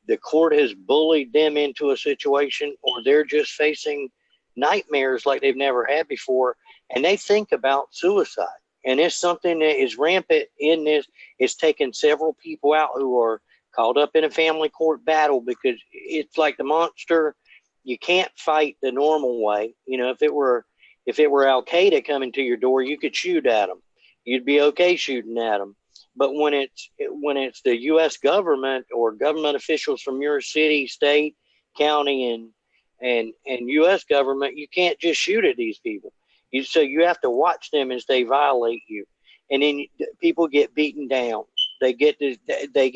the court has bullied them into a situation, or they're just facing nightmares like they've never had before, and they think about suicide. And it's something that is rampant in this. It's taken several people out who are caught up in a family court battle, because it's like the monster. You can't fight the normal way. If it were Al Qaeda coming to your door, you could shoot at them. You'd be okay shooting at them. But when it's the U.S. government or government officials from your city, state, county, and U.S. government, you can't just shoot at these people. So you have to watch them as they violate you, and then people get beaten down. They get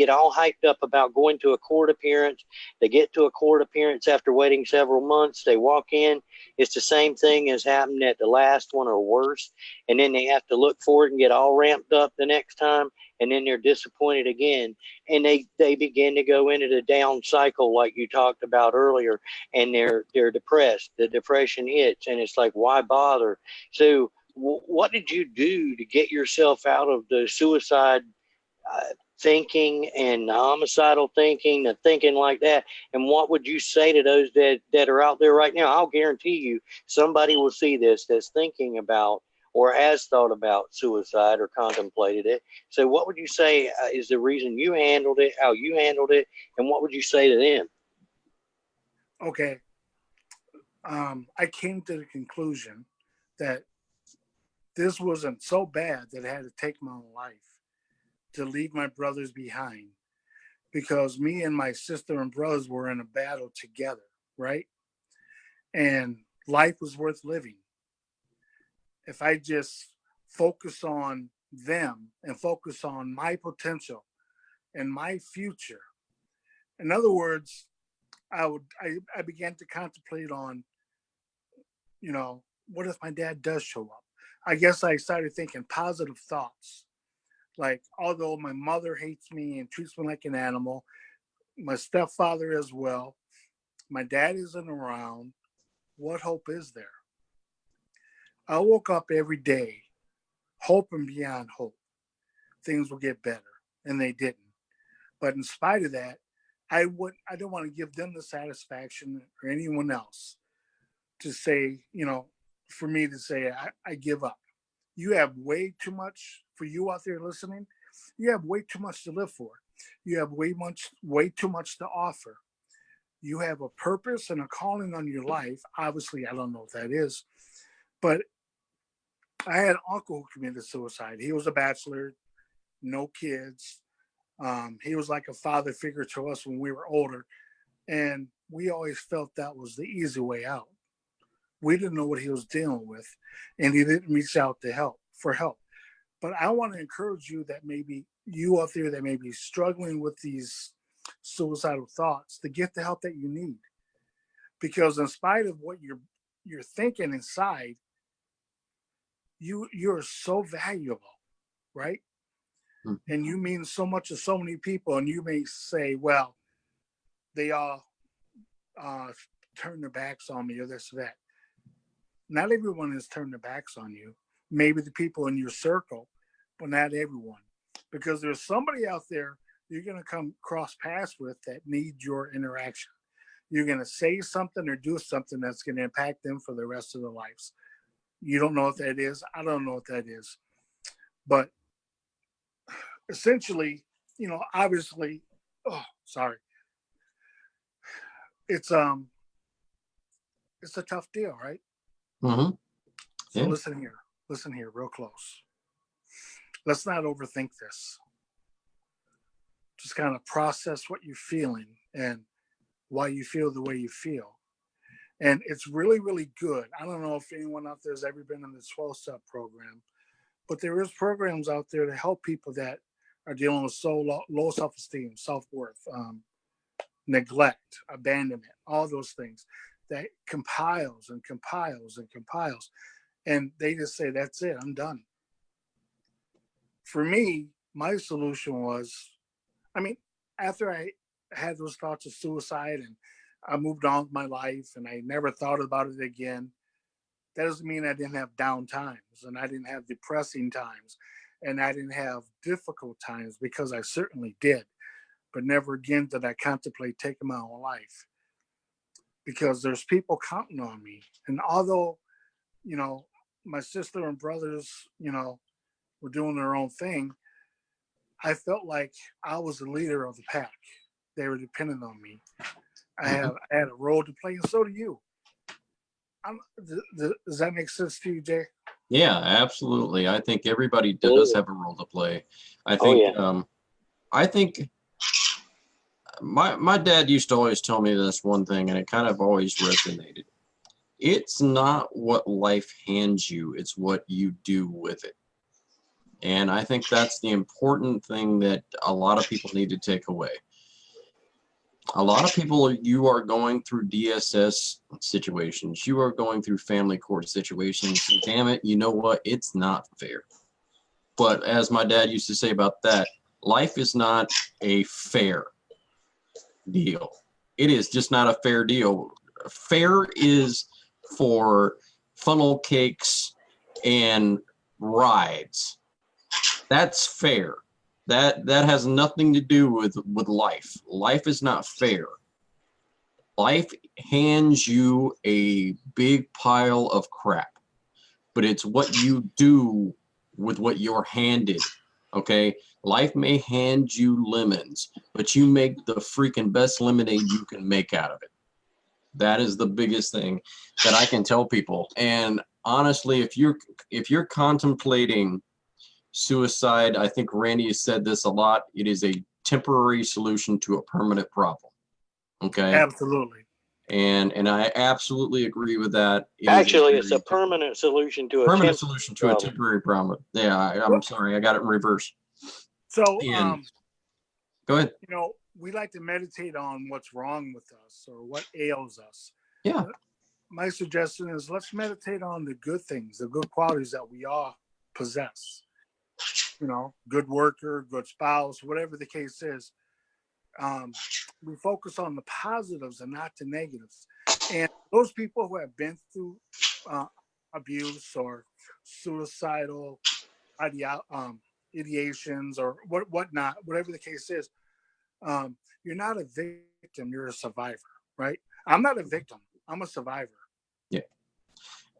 all hyped up about going to a court appearance. They get to a court appearance after waiting several months. They walk in. It's the same thing as happened at the last one, or worse. And then they have to look for it and get all ramped up the next time. And then they're disappointed again. And they begin to go into the down cycle like you talked about earlier. And they're depressed. The depression hits. And it's like, why bother? So what did you do to get yourself out of the suicide thinking and homicidal thinking, the thinking like that? And what would you say to those that are out there right now? I'll guarantee you somebody will see this that's thinking about or has thought about suicide or contemplated it. So what would you say is the reason you handled it, how you handled it, and what would you say to them? Okay. I came to the conclusion that this wasn't so bad that I had to take my own life, to leave my brothers behind, because me and my sister and brothers were in a battle together, right? And life was worth living. If I just focus on them and focus on my potential and my future. In other words, I began to contemplate on, what if my dad does show up? I guess I started thinking positive thoughts. Like, although my mother hates me and treats me like an animal, my stepfather as well, my dad isn't around, what hope is there? I woke up every day hoping beyond hope things will get better, and they didn't. But in spite of that, I don't want to give them the satisfaction, or anyone else, to say, for me to say I give up. You have way too much, for you out there listening. You have way too much to live for. You have way too much to offer. You have a purpose and a calling on your life. Obviously, I don't know what that is, but I had an uncle who committed suicide. He was a bachelor, no kids. He was like a father figure to us when we were older, and we always felt that was the easy way out. We didn't know what he was dealing with, and he didn't reach out for help. But I want to encourage you, that maybe you out there that may be struggling with these suicidal thoughts, to get the help that you need. Because in spite of what you're thinking inside, you're so valuable, right? Mm-hmm. And you mean so much to so many people. And you may say, well, they all turn their backs on me, or this or that. Not everyone has turned their backs on you. Maybe the people in your circle, but not everyone. Because there's somebody out there you're going to come cross paths with that need your interaction. You're going to say something or do something that's going to impact them for the rest of their lives. You don't know what that is. I don't know what that is. But essentially, obviously, it's a tough deal, right? Mm-hmm. So listen here real close. Let's not overthink this. Just kind of process what you're feeling and why you feel the way you feel. And it's really, really good. I don't know if anyone out there has ever been in the 12-step program, but there is programs out there to help people that are dealing with so low self-esteem, self-worth, neglect, abandonment, all those things, that compiles and compiles and compiles. And they just say, that's it, I'm done. For me, my solution was, after I had those thoughts of suicide and I moved on with my life and I never thought about it again, that doesn't mean I didn't have down times and I didn't have depressing times. and I didn't have difficult times, because I certainly did. But never again did I contemplate taking my own life, because there's people counting on me. And although, you know, my sister and brothers, were doing their own thing, I felt like I was the leader of the pack. They were dependent on me. I had a role to play, and so do you. Does that make sense to you, Jay? Yeah, absolutely. I think everybody does Absolutely. have a role to play. I Oh, think yeah. I think my dad used to always tell me this one thing, and it kind of always resonated. It's not what life hands you, it's what you do with it. And I think that's the important thing that a lot of people need to take away. A lot of people, you are going through DSS situations, you are going through family court situations. Damn it, you know what? It's not fair. But as my dad used to say about that, life is not a fair deal. It is just not a fair deal. Fair is for funnel cakes and rides. That's fair. That has nothing to do with life. Life is not fair. Life hands you a big pile of crap, but it's what you do with what you're handed. Okay, life may hand you lemons, but you make the freaking best lemonade you can make out of it. That is the biggest thing that I can tell people. And honestly, if you're contemplating suicide, I think Randy has said this a lot, it is a temporary solution to a permanent problem. Okay, Absolutely. and I absolutely agree with that. It is Actually, it's a very permanent solution to a permanent temporary solution to a problem. temporary problem. Yeah, I'm sorry, I got it in reverse. So, And go ahead. we like to meditate on what's wrong with us or what ails us. Yeah. My suggestion is, let's meditate on the good things, the good qualities that we all possess. Good worker, good spouse, whatever the case is. We focus on the positives and not the negatives. And those people who have been through abuse or suicidal ideations or whatnot, whatever the case is, you're not a victim, you're a survivor, right? I'm not a victim, I'm a survivor. Yeah,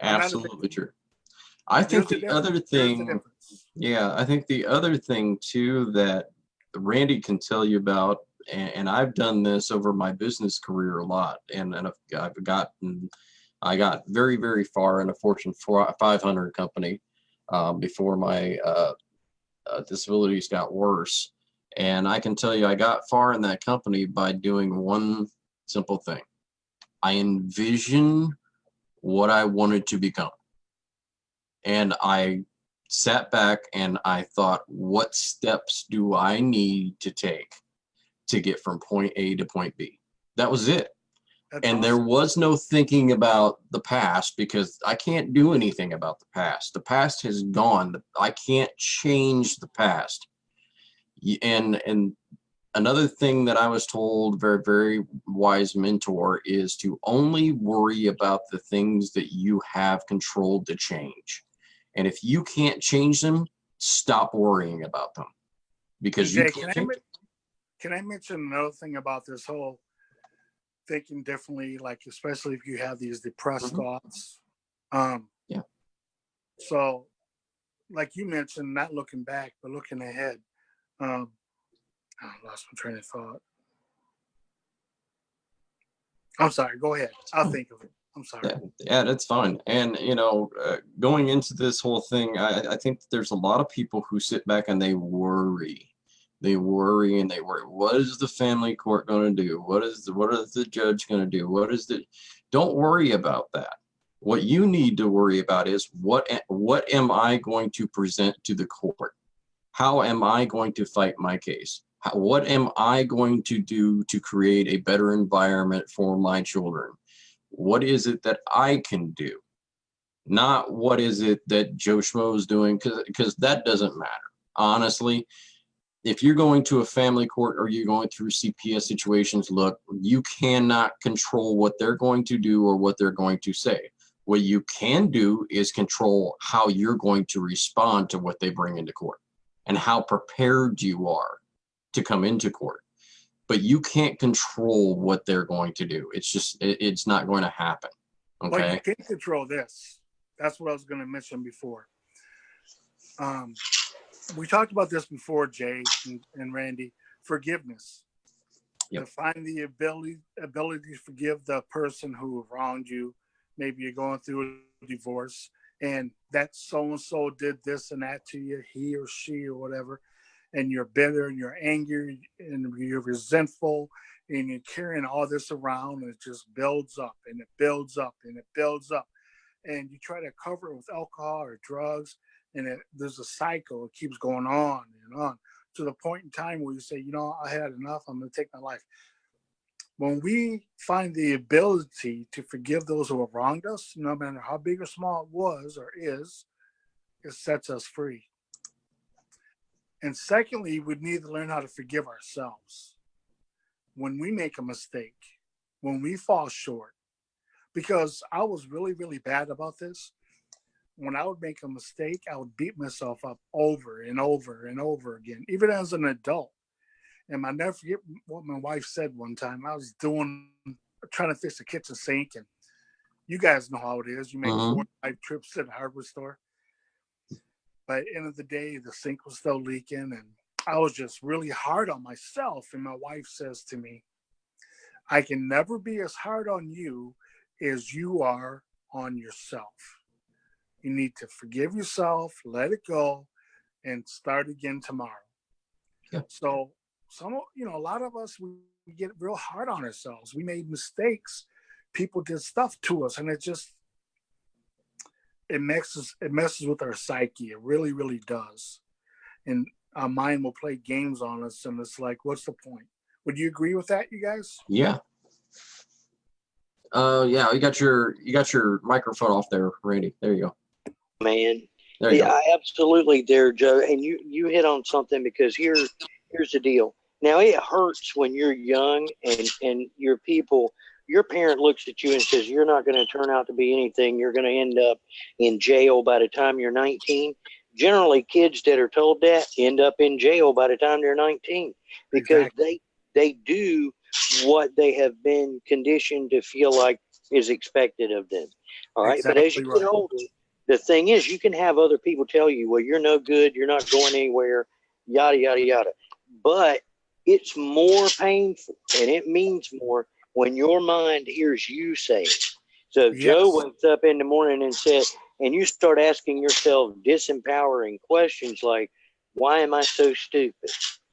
I'm not a absolutely victim. true. I think There's a the other difference. There's a thing, difference. yeah, I think the other thing too that Randy can tell you about, and I've done this over my business career a lot, and I got very, very far in a Fortune 500 company before my disabilities got worse. And I can tell you, I got far in that company by doing one simple thing. I envisioned what I wanted to become. And I sat back and I thought, what steps do I need to take to get from point A to point B? That was it. That's And awesome. there was no thinking about the past, because I can't do anything about the past. The past has gone. I can't change the past. And another thing that I was told, very, very wise mentor, is to only worry about the things that you have control to change. And if you can't change them, stop worrying about them, because you Jay, can't change them. can I mention another thing about this whole thinking differently, like especially if you have these depressed thoughts? Yeah. So, like you mentioned, not looking back but looking ahead. I lost my train of thought. I'm sorry. Go ahead. I'll think of it. I'm sorry. Yeah, that's fine. And going into this whole thing, I think there's a lot of people who sit back and they worry. They worry and they worry. What is the family court going to do? What is the judge going to do? Don't worry about that. What you need to worry about is what am I going to present to the court? How am I going to fight my case? What am I going to do to create a better environment for my children? What is it that I can do? Not what is it that Joe Schmo is doing, because that doesn't matter. Honestly, if you're going to a family court or you're going through CPS situations, look, you cannot control what they're going to do or what they're going to say. What you can do is control how you're going to respond to what they bring into court. and how prepared you are to come into court. But you can't control what they're going to do. It's just, it's not going to happen. But you Okay. can control this. That's what I was going to mention before. We talked about this before, Jay and Randy. Forgiveness. Yep. To find the ability to forgive the person who wronged you. Maybe you're going through a divorce, and that so-and-so did this and that to you, he or she or whatever, and you're bitter and you're angry and you're resentful and you're carrying all this around, and it just builds up and it builds up and it builds up. And you try to cover it with alcohol or drugs, and there's a cycle. It keeps going on and on to the point in time where you say, you know, I had enough. I'm going to take my life. When we find the ability to forgive those who have wronged us, no matter how big or small it was or is, it sets us free. And secondly, we need to learn how to forgive ourselves when we make a mistake, when we fall short. Because I was really, really bad about this. When I would make a mistake, I would beat myself up over and over and over again, even as an adult. And I never forget what my wife said one time. I was trying to fix the kitchen sink, and you guys know how it is. You make 4 or 5 trips to the hardware store. But at the end of the day, the sink was still leaking, and I was just really hard on myself. And my wife says to me, I can never be as hard on you as you are on yourself. You need to forgive yourself, let it go, and start again tomorrow. Yeah. So a lot of us, we get real hard on ourselves. We made mistakes. People did stuff to us, and it messes with our psyche. It really, really does. And our mind will play games on us, and it's like, what's the point? Would you agree with that, you guys? Yeah. Yeah, you got your microphone off there, Randy. There you go. Man. There you go. Absolutely there, Joe. And you hit on something, because here's the deal. Now, it hurts when you're young and your parent looks at you and says, you're not going to turn out to be anything. You're going to end up in jail by the time you're 19. Generally, kids that are told that end up in jail by the time they're 19, because they do what they have been conditioned to feel like is expected of them. All right. Exactly. But as you get older, the thing is, you can have other people tell you, well, you're no good, you're not going anywhere, yada, yada, yada. But it's more painful, and it means more when your mind hears you say it. So if Joe wakes up in the morning and you start asking yourself disempowering questions like, why am I so stupid?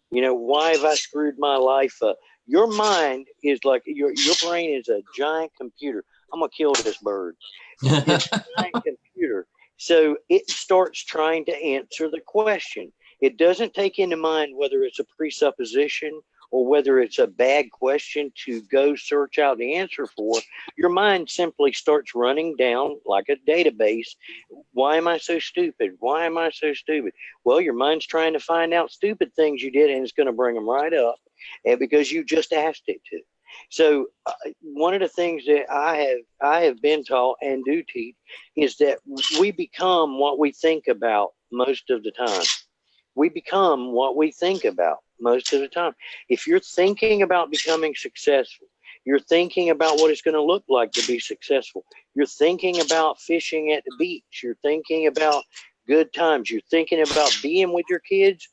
Why have I screwed my life up? Your mind is like, your brain is a giant computer. I'm going to kill this bird. It's a giant computer. So it starts trying to answer the question. It doesn't take into mind whether it's a presupposition or whether it's a bad question to go search out the answer for. Your mind simply starts running down like a database. Why am I so stupid? Why am I so stupid? Well, your mind's trying to find out stupid things you did, and it's going to bring them right up, and because you just asked it to. So one of the things that I have been taught and do teach is that we become what we think about most of the time. We become what we think about most of the time. If you're thinking about becoming successful, you're thinking about what it's going to look like to be successful. You're thinking about fishing at the beach. You're thinking about good times. You're thinking about being with your kids.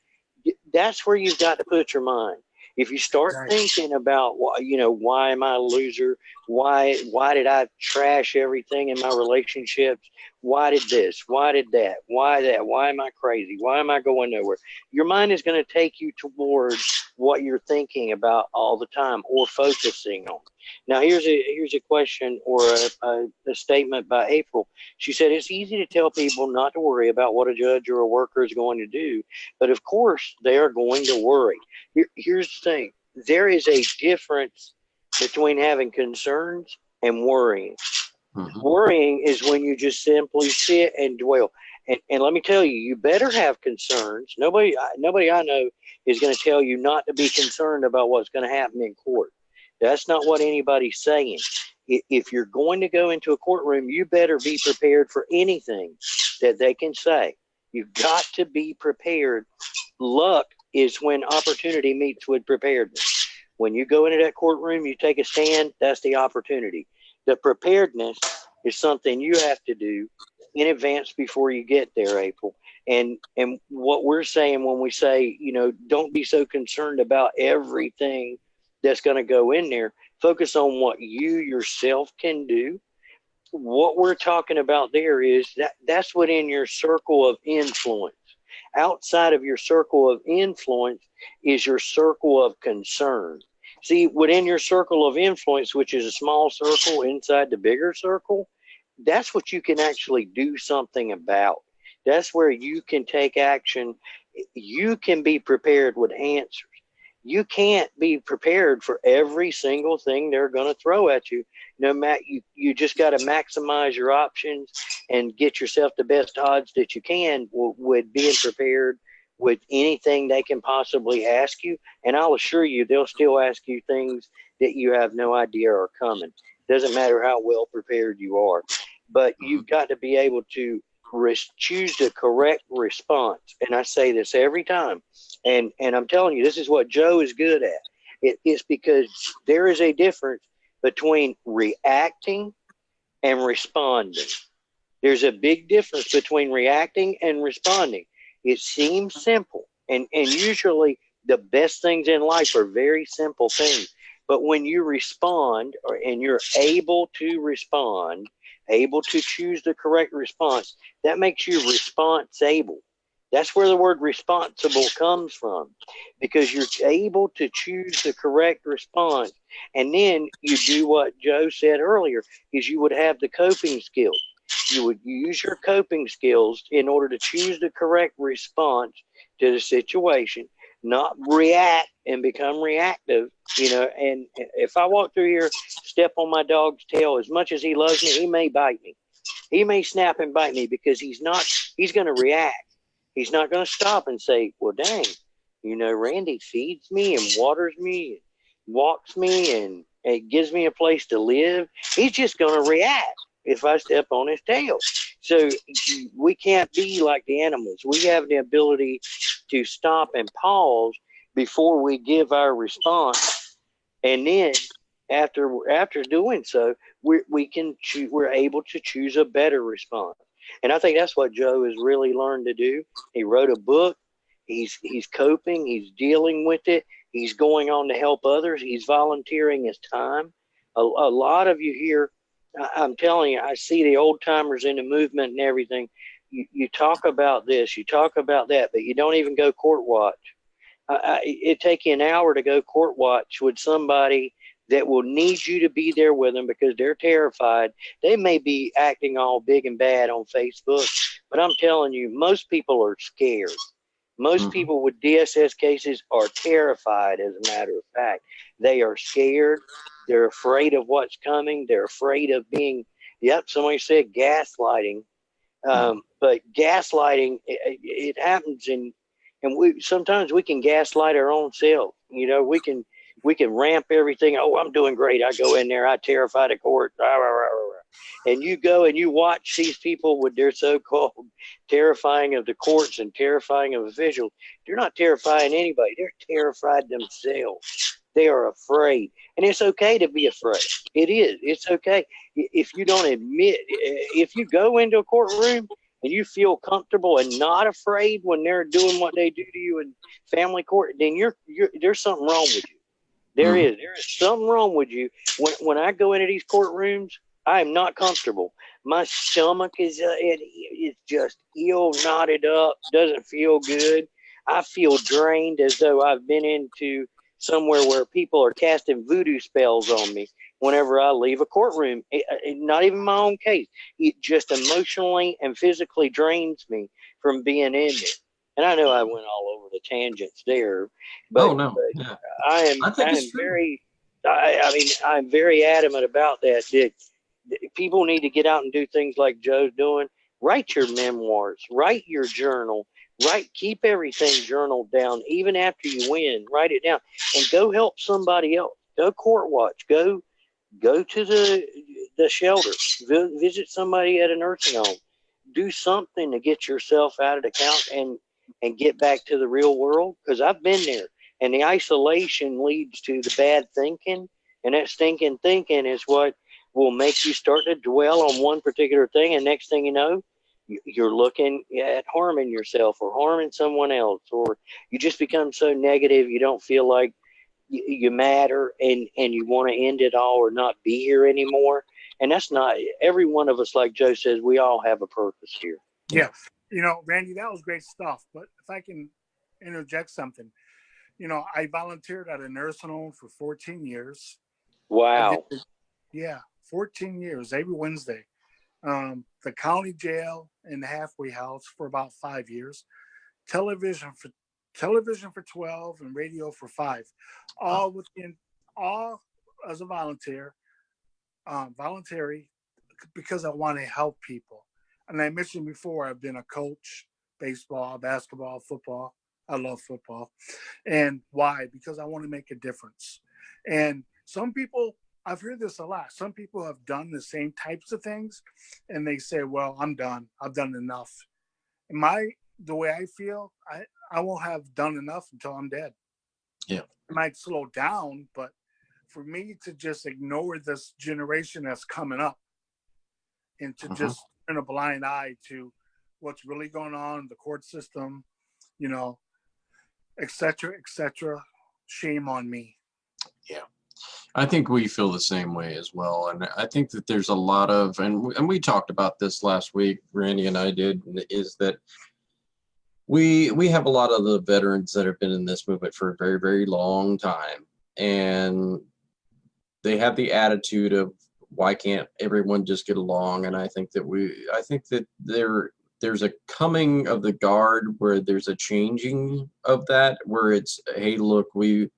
That's where you've got to put your mind. If you start thinking about, why am I a loser? Why did I trash everything in my relationships? Why did this? Why did that? Why that? Why am I crazy? Why am I going nowhere? Your mind is going to take you towards what you're thinking about all the time or focusing on. Now, here's a question or a statement by April. She said, it's easy to tell people not to worry about what a judge or a worker is going to do, but of course they are going to worry. Here's the thing. There is a difference between having concerns and worrying. Mm-hmm. Worrying is when you just simply sit and dwell. And let me tell you, you better have concerns. Nobody I know is going to tell you not to be concerned about what's going to happen in court. That's not what anybody's saying. If you're going to go into a courtroom, you better be prepared for anything that they can say. You've got to be prepared luck is when opportunity meets with preparedness. When you go into that courtroom, you take a stand, that's the opportunity. The preparedness is something you have to do in advance before you get there, April. And what we're saying when we say, don't be so concerned about everything that's going to go in there. Focus on what you yourself can do. What we're talking about there is that's within your circle of influence. Outside of your circle of influence is your circle of concern. See, within your circle of influence, which is a small circle inside the bigger circle, that's what you can actually do something about. That's where you can take action. You can be prepared with answers. You can't be prepared for every single thing they're going to throw at you. No matter, you just got to maximize your options and get yourself the best odds that you can with being prepared with anything they can possibly ask you. And I'll assure you, they'll still ask you things that you have no idea are coming. Doesn't matter how well prepared you are, but you've got to be able to choose the correct response. And I say this every time. And I'm telling you, this is what Joe is good at. It's because there is a difference between reacting and responding. There's a big difference between reacting and responding. It seems simple. And usually the best things in life are very simple things. But when you respond and you're able to respond, able to choose the correct response, that makes you responsible. That's where the word responsible comes from, because you're able to choose the correct response. And then you do what Joe said earlier, is you would have the coping skills. You would use your coping skills in order to choose the correct response to the situation, not react and become reactive. And if I walk through here, step on my dog's tail, as much as he loves me, he may bite me. He may snap and bite me because he's going to react. He's not going to stop and say, well, dang, Randy feeds me and waters me and walks me and it gives me a place to live. He's just going to react if I step on his tail. So we can't be like the animals. We have the ability to stop and pause before we give our response. And then after doing so, we're able to choose a better response. And I think that's what Joe has really learned to do. He wrote a book. He's coping. He's dealing with it. He's going on to help others. He's volunteering his time. A lot of you here, I'm telling you, I see the old timers in the movement and everything. You talk about this, you talk about that, but you don't even go court watch. It'd take you an hour to go court watch with somebody that will need you to be there with them because they're terrified. They may be acting all big and bad on Facebook, but I'm telling you, most people are scared. Most people with DSS cases are terrified, as a matter of fact. They are scared. They're afraid of what's coming. They're afraid of being, somebody said gaslighting. But gaslighting, it happens and sometimes we can gaslight our own self. We can ramp everything. Oh, I'm doing great. I go in there. I terrify the court. And you go and you watch these people with their so-called terrifying of the courts and terrifying of officials. They're not terrifying anybody. They're terrified themselves. They are afraid. And it's okay to be afraid. It is. It's okay. If you don't admit, if you go into a courtroom and you feel comfortable and not afraid when they're doing what they do to you in family court, then there's something wrong with you. There is something wrong with you. When I go into these courtrooms, I am not comfortable. My stomach is just ill, knotted up, doesn't feel good. I feel drained, as though I've been into somewhere where people are casting voodoo spells on me whenever I leave a courtroom. Not even my own case. It just emotionally and physically drains me from being in there. And I know I went all over the tangents there, but, I'm very adamant about that people need to get out and do things like Joe's doing. Write your memoirs, write your journal, keep everything journaled down. Even after you win, write it down and go help somebody else. Go court watch, go to the shelter, visit somebody at a nursing home, do something to get yourself out of the couch and get back to the real world? Because I've been there, and the isolation leads to the bad thinking, and that stinking thinking is what will make you start to dwell on one particular thing, and next thing you know, you're looking at harming yourself or harming someone else, or you just become so negative you don't feel like you matter, and you want to end it all or not be here anymore. And that's not every one of us. Like Joe says, we all have a purpose here. Yeah. Randy, that was great stuff. But if I can interject something, I volunteered at a nursing home for 14 years. Wow. 14 years, every Wednesday. The county jail and the halfway house for about 5 years. Television for 12 and radio for 5. All as a voluntary, because I want to help people. And I mentioned before, I've been a coach, baseball, basketball, football. I love football. And why? Because I want to make a difference. And some people, I've heard this a lot. Some people have done the same types of things and they say, well, I'm done. I've done enough. And the way I feel, I won't have done enough until I'm dead. Yeah. It might slow down, but for me to just ignore this generation that's coming up and to just turn a blind eye to what's really going on in the court system, et cetera, shame on me. Yeah. I think we feel the same way as well. And I think that there's a lot of, and we talked about this last week, Randy and I did, is that we have a lot of the veterans that have been in this movement for a very, very long time. And they have the attitude of, why can't everyone just get along? And I think that there's a coming of the guard where there's a changing of that, where it's, hey, look, we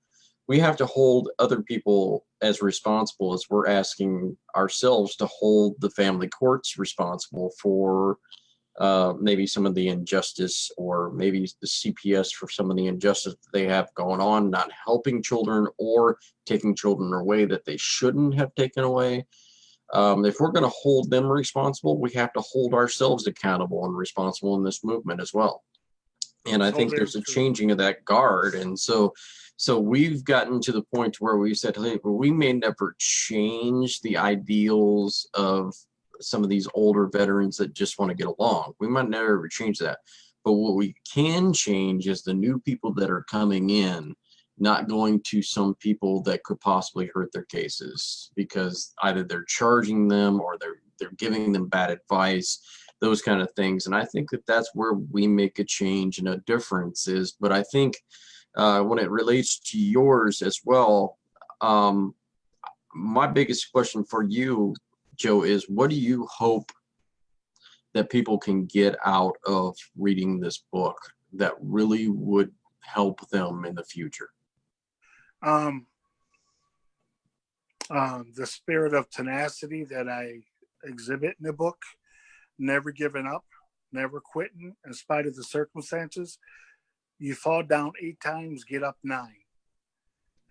have to hold other people as responsible as we're asking ourselves to hold the family courts responsible for maybe some of the injustice, or maybe the CPS for some of the injustice that they have going on, not helping children or taking children away that they shouldn't have taken away. If we're going to hold them responsible, we have to hold ourselves accountable and responsible in this movement as well. And I think there's a changing of that guard. And so we've gotten to the point where we said, hey, we may never change the ideals of some of these older veterans that just want to get along. We might never ever change that. But what we can change is the new people that are coming in, not going to some people that could possibly hurt their cases, because either they're charging them or they're giving them bad advice, those kind of things. And I think that that's where we make a change and a difference is. But I think when it relates to yours as well, my biggest question for you, Joe, is what do you hope that people can get out of reading this book that really would help them in the future? The spirit of tenacity that I exhibit in the book, never giving up, never quitting in spite of the circumstances. You fall down 8 times, get up 9.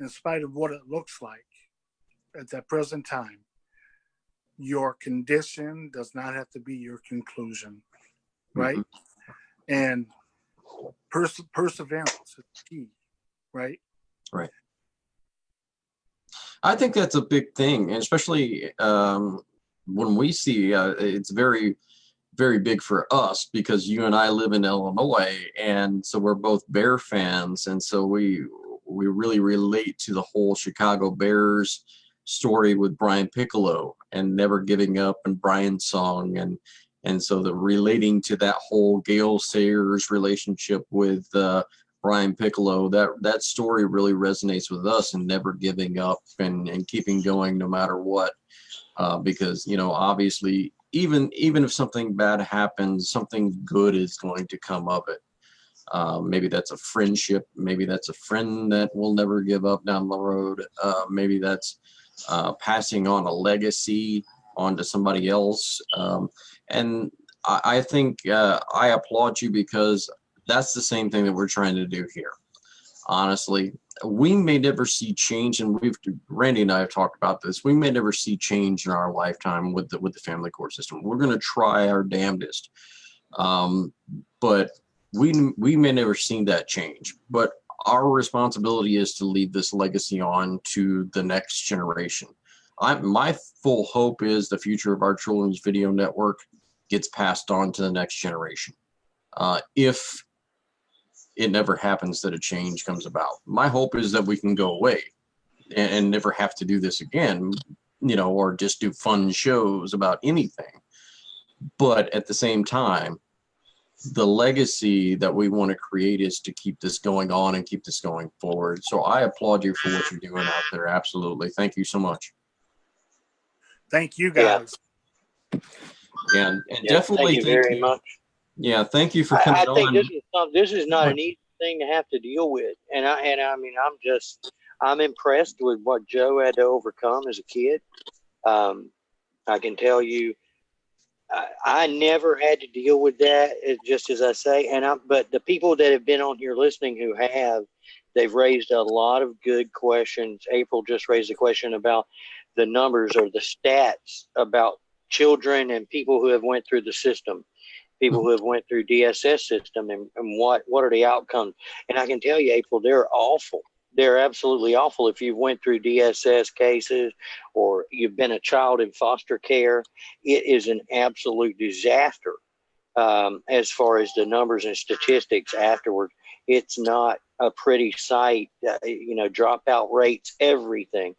In spite of what it looks like at that present time, your condition does not have to be your conclusion, right? And perseverance is key, right? Right. I think that's a big thing, and especially when we see it's very, very big for us because you and I live in Illinois, and so we're both Bear fans, and so we really relate to the whole Chicago Bears story with Brian Piccolo and never giving up, and Brian's song, and so the relating to that whole Gale Sayers relationship with Brian Piccolo, that story really resonates with us, and never giving up and keeping going no matter what, because obviously even if something bad happens, something good is going to come of it. Maybe that's a friendship, maybe that's a friend that will never give up down the road, maybe that's passing on a legacy onto somebody else, and I think I applaud you, because that's the same thing that we're trying to do here. Honestly, we may never see change, and Randy and I have talked about this. We may never see change in our lifetime with the family court system. We're going to try our damnedest, but we may never seen that change, but our responsibility is to leave this legacy on to the next generation. My full hope is the future of our children's video network gets passed on to the next generation. If it never happens that a change comes about, my hope is that we can go away and never have to do this again, or just do fun shows about anything. But at the same time, the legacy that we want to create is to keep this going on and keep this going forward. So I applaud you for what you're doing out there. Absolutely. Thank you so much. Thank you guys. And definitely thank you very much. Yeah, thank you for coming I think on. this is not an easy thing to have to deal with, and I mean I'm impressed with what Joe had to overcome as a kid. I can tell you, I never had to deal with that, just as I say. But the people that have been on here listening who have, they've raised a lot of good questions. April just raised a question about the numbers or the stats about children and people who have went through the system, people who have went through DSS system, and what are the outcomes. And I can tell you, April, they're awful. They're absolutely awful. If you went through DSS cases or you've been a child in foster care, it is an absolute disaster as far as the numbers and statistics afterward. It's not a pretty sight, dropout rates, everything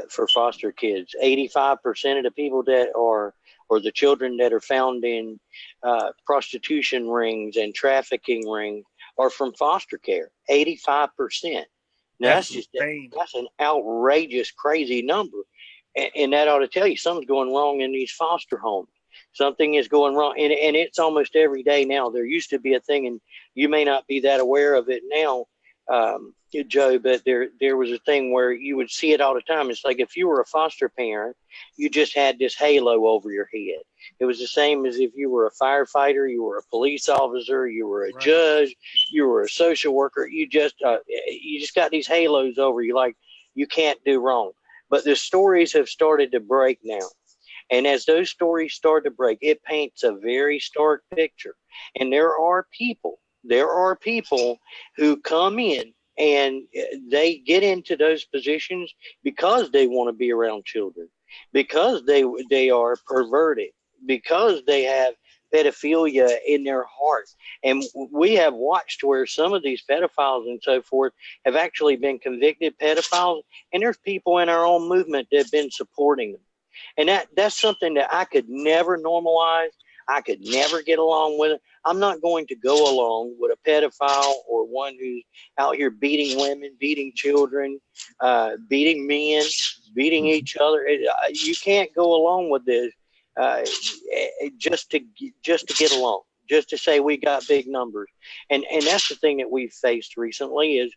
for foster kids. 85% of the people that are, or the children that are found in prostitution rings and trafficking rings are from foster care. 85%. Now, that's an outrageous, crazy number. And that ought to tell you something's going wrong in these foster homes. Something is going wrong. And it's almost every day now. There used to be a thing, and you may not be that aware of it now, Joe, but there was a thing where you would see it all the time. It's like if you were a foster parent, you just had this halo over your head. It was the same as if you were a firefighter, you were a police officer, you were a judge, you were a social worker. You just got these halos over you, like you can't do wrong. But the stories have started to break now. And as those stories start to break, it paints a very stark picture. And there are people who come in and they get into those positions because they want to be around children, because they are perverted, because they have pedophilia in their heart. And we have watched where some of these pedophiles and so forth have actually been convicted pedophiles, and there's people in our own movement that have been supporting them. And that's something that I could never normalize. I could never get along with it. I'm not going to go along with a pedophile or one who's out here beating women, beating children, beating men, beating each other. You can't go along with this just to get along, just to say we got big numbers. And that's the thing that we've faced recently is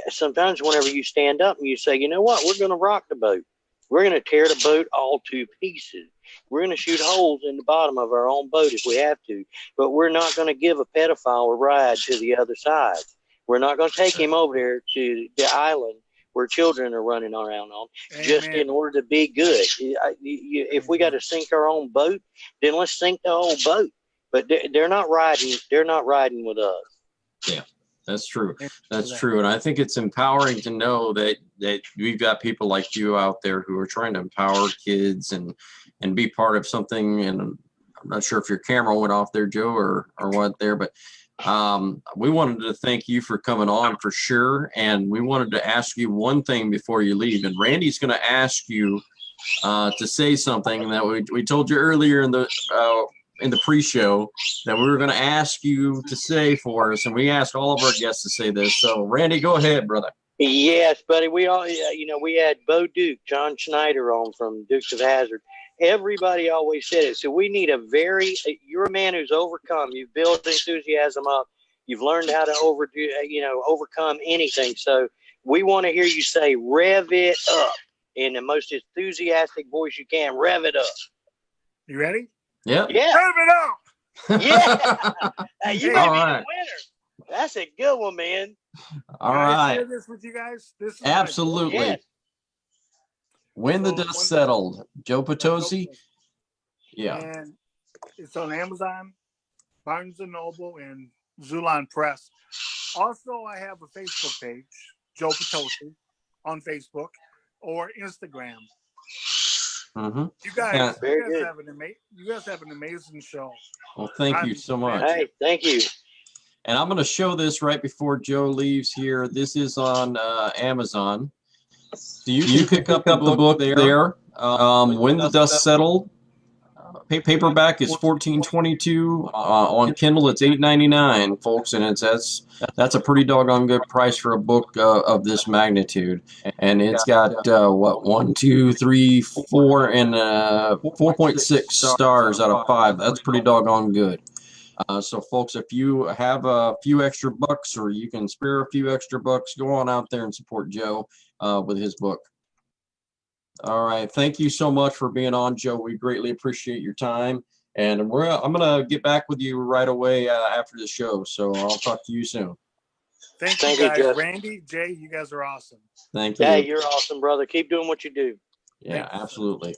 sometimes whenever you stand up and you say, you know what, we're going to rock the boat. We're going to tear the boat all to pieces. We're going to shoot holes in the bottom of our own boat if we have to, but we're not going to give a pedophile a ride to the other side. We're not going to take him over there to the island where children are running around on, just in order to be good. If we got to sink our own boat, then let's sink the whole boat. But they're not riding. They're not riding with us. Yeah, that's true. That's true. And I think it's empowering to know that we've got people like you out there who are trying to empower kids and be part of something. And I'm not sure if your camera went off there, Joe, or what there, but we wanted to thank you for coming on for sure. And we wanted to ask you one thing before you leave. And Randy's going to ask you to say something that we told you earlier in the pre-show that we were going to ask you to say for us. And we asked all of our guests to say this. So Randy, go ahead, brother. Yes, buddy. We all, we had Bo Duke, John Schneider on from Dukes of Hazzard. Everybody always said it. So we need you're a man who's overcome. You've built enthusiasm up. You've learned how to overcome anything. So we want to hear you say, rev it up in the most enthusiastic voice you can. Rev it up. You ready? Yeah. Yeah. Rev it up. Yeah. Hey, you might be the winner. That's a good one, man. All Can right. I share this with you guys? This is absolutely. Yes. When the Dust Settled, Joe Potosi. Yeah. And it's on Amazon, Barnes & Noble, and Zulon Press. Also, I have a Facebook page, Joe Potosi, on Facebook or Instagram. Mm-hmm. You guys, Yeah. Very good. you guys have an amazing show. Well, thank you so much. Hey, thank you. And I'm going to show this right before Joe leaves here. This is on Amazon. So you can pick up the book there. When the Dust Settled. Paperback is $14.22. On Kindle, it's $8.99, folks, and that's a pretty doggone good price for a book of this magnitude. And it's got 1, 2, 3, 4, and 4.6 stars out of 5. That's pretty doggone good. So, folks, if you have a few extra bucks or you can spare a few extra bucks, go on out there and support Joe with his book. All right. Thank you so much for being on, Joe. We greatly appreciate your time. And I'm going to get back with you right away after the show. So I'll talk to you soon. Thank you, guys. Jeff. Randy, Jay, you guys are awesome. Thank you. Hey, you're awesome, brother. Keep doing what you do. Yeah, absolutely.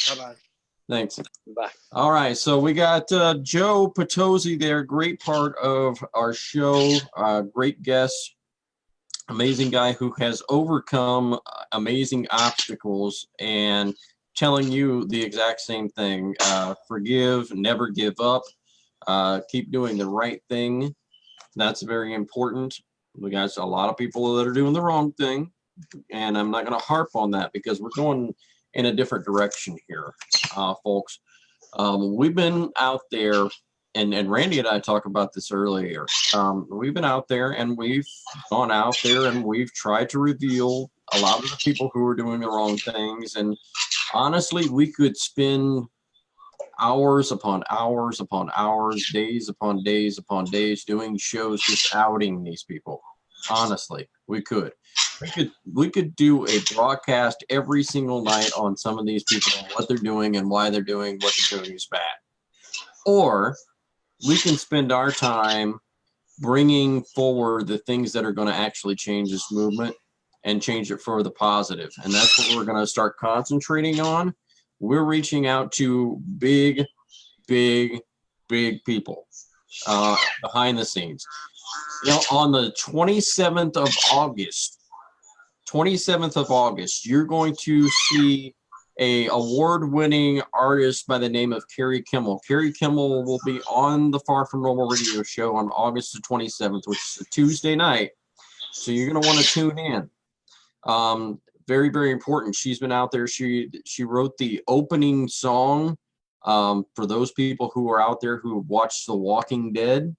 Bye-bye. Thanks. Bye. All right. So we got Joe Potosi there. Great part of our show. Great guest. Amazing guy who has overcome amazing obstacles and telling you the exact same thing. Forgive, never give up, keep doing the right thing. That's very important. We got a lot of people that are doing the wrong thing, and I'm not going to harp on that because we're going in a different direction here, folks. We've been out there, and Randy and I talked about this earlier. We've been out there and we've gone out there and we've tried to reveal a lot of the people who are doing the wrong things. And honestly, we could spend hours upon hours upon hours, days upon days upon days doing shows just outing these people. Honestly, we could. We could do a broadcast every single night on some of these people and what they're doing and why they're doing what they're doing is bad. Or we can spend our time bringing forward the things that are going to actually change this movement and change it for the positive. And that's what we're going to start concentrating on. We're reaching out to big people behind the scenes. You know, on the 27th of August, you're going to see a award-winning artist by the name of Carrie Kimmel. Carrie Kimmel will be on the Far From Normal radio show on August the 27th, which is a Tuesday night. So you're going to want to tune in. Very, very important. She's been out there. She wrote the opening song for those people who are out there who watched The Walking Dead.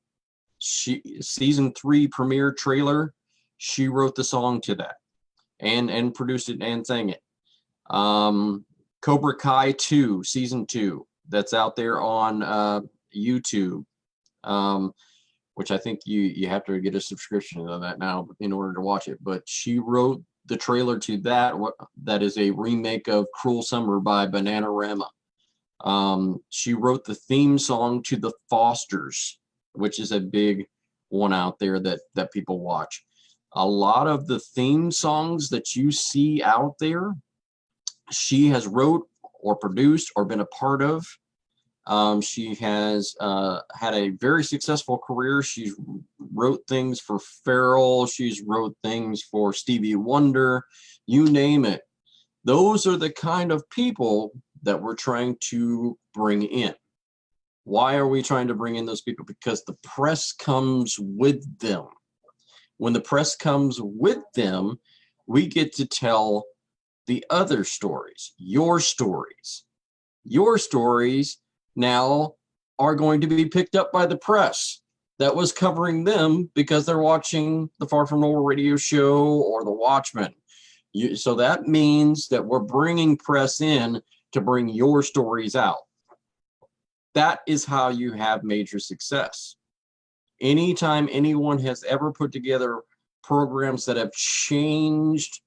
Season 3 premiere trailer. She wrote the song to that and produced it and sang it. Cobra Kai 2, Season 2, that's out there on YouTube, which I think you have to get a subscription to that now in order to watch it. But she wrote the trailer to that. That is a remake of Cruel Summer by Bananarama. She wrote the theme song to The Fosters, which is a big one out there that people watch. A lot of the theme songs that you see out there, she has wrote or produced or been a part of. She has had a very successful career. She's wrote things for Pharrell. She's wrote things for Stevie Wonder. You name it. Those are the kind of people that we're trying to bring in. Why are we trying to bring in those people? Because the press comes with them. When the press comes with them, we get to tell the other stories, your stories. Your stories now are going to be picked up by the press that was covering them because they're watching the Far From Normal radio show or the Watchmen. So that means that we're bringing press in to bring your stories out. That is how you have major success. Anytime anyone has ever put together programs that have changed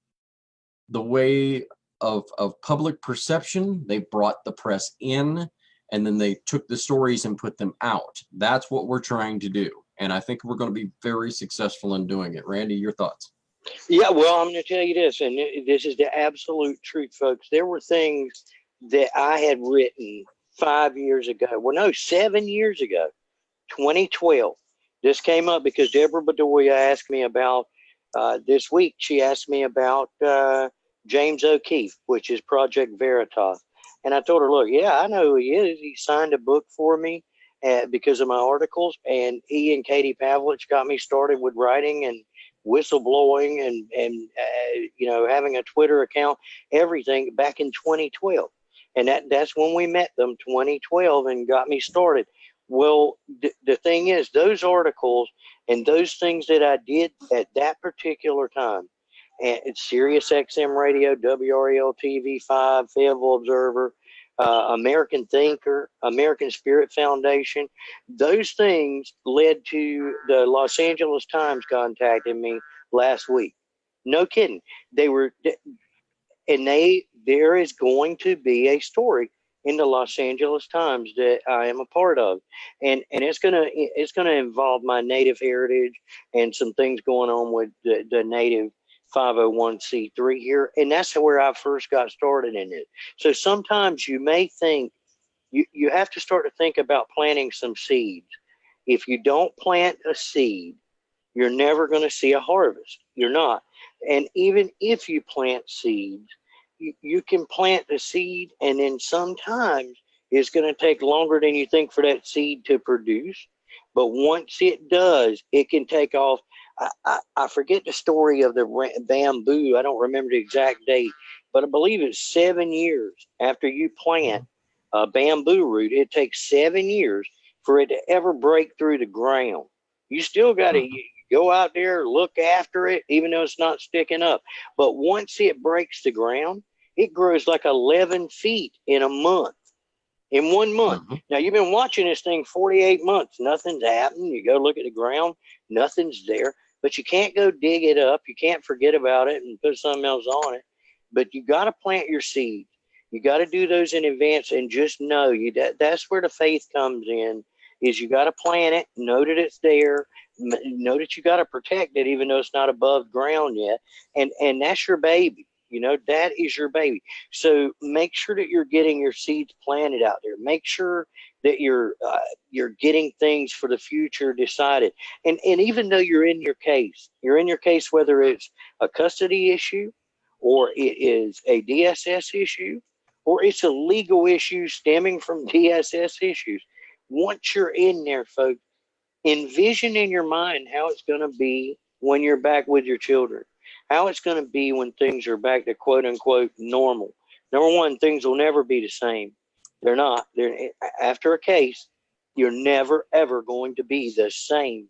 the way of public perception, they brought the press in and then they took the stories and put them out. That's what we're trying to do. And I think we're going to be very successful in doing it. Randy, your thoughts? Yeah, well, I'm going to tell you this, and this is the absolute truth, folks. There were things that I had written 5 years ago. Well, no, 7 years ago, 2012. This came up because Deborah Bedoya asked me about this week. She asked me about James O'Keefe, which is Project Veritas. And I told her, look, yeah, I know who he is. He signed a book for me because of my articles. And he and Katie Pavlich got me started with writing and whistleblowing and having a Twitter account, everything back in 2012. And that's when we met them, 2012, and got me started. Well, the thing is, those articles and those things that I did at that particular time, and it's Sirius XM Radio, WREL TV 5, Fayetteville Observer, American Thinker, American Spirit Foundation, those things led to the Los Angeles Times contacting me last week. No kidding. There is going to be a story in the Los Angeles Times that I am a part of, and it's gonna involve my native heritage and some things going on with the native 501c3 here, and that's where I first got started in it. So sometimes you may think you have to start to think about planting some seeds. If you don't plant a seed, you're never going to see a harvest. You're not. And even if you plant seeds, you can plant the seed, and then sometimes it's going to take longer than you think for that seed to produce. But once it does, it can take off. I forget the story of the bamboo. I don't remember the exact date, but I believe it's 7 years after you plant a bamboo root. It takes 7 years for it to ever break through the ground. You still got to go out there, look after it, even though it's not sticking up. But once it breaks the ground, it grows like 11 feet in a month, in 1 month. Now, you've been watching this thing 48 months. Nothing's happened. You go look at the ground, nothing's there. But you can't go dig it up. You can't forget about it and put something else on it. But you got to plant your seeds. You got to do those in advance, and just know that's where the faith comes in, is you got to plant it, know that it's there, know that you got to protect it, even though it's not above ground yet. And that's your baby. That is your baby. So make sure that you're getting your seeds planted out there. Make sure that you're getting things for the future decided. And even though you're in your case, whether it's a custody issue, or it is a DSS issue, or it's a legal issue stemming from DSS issues. Once you're in there, folks, envision in your mind how it's going to be when you're back with your children, how it's going to be when things are back to quote unquote normal. Number one, things will never be the same. They're not. After a case, you're never, ever going to be the same.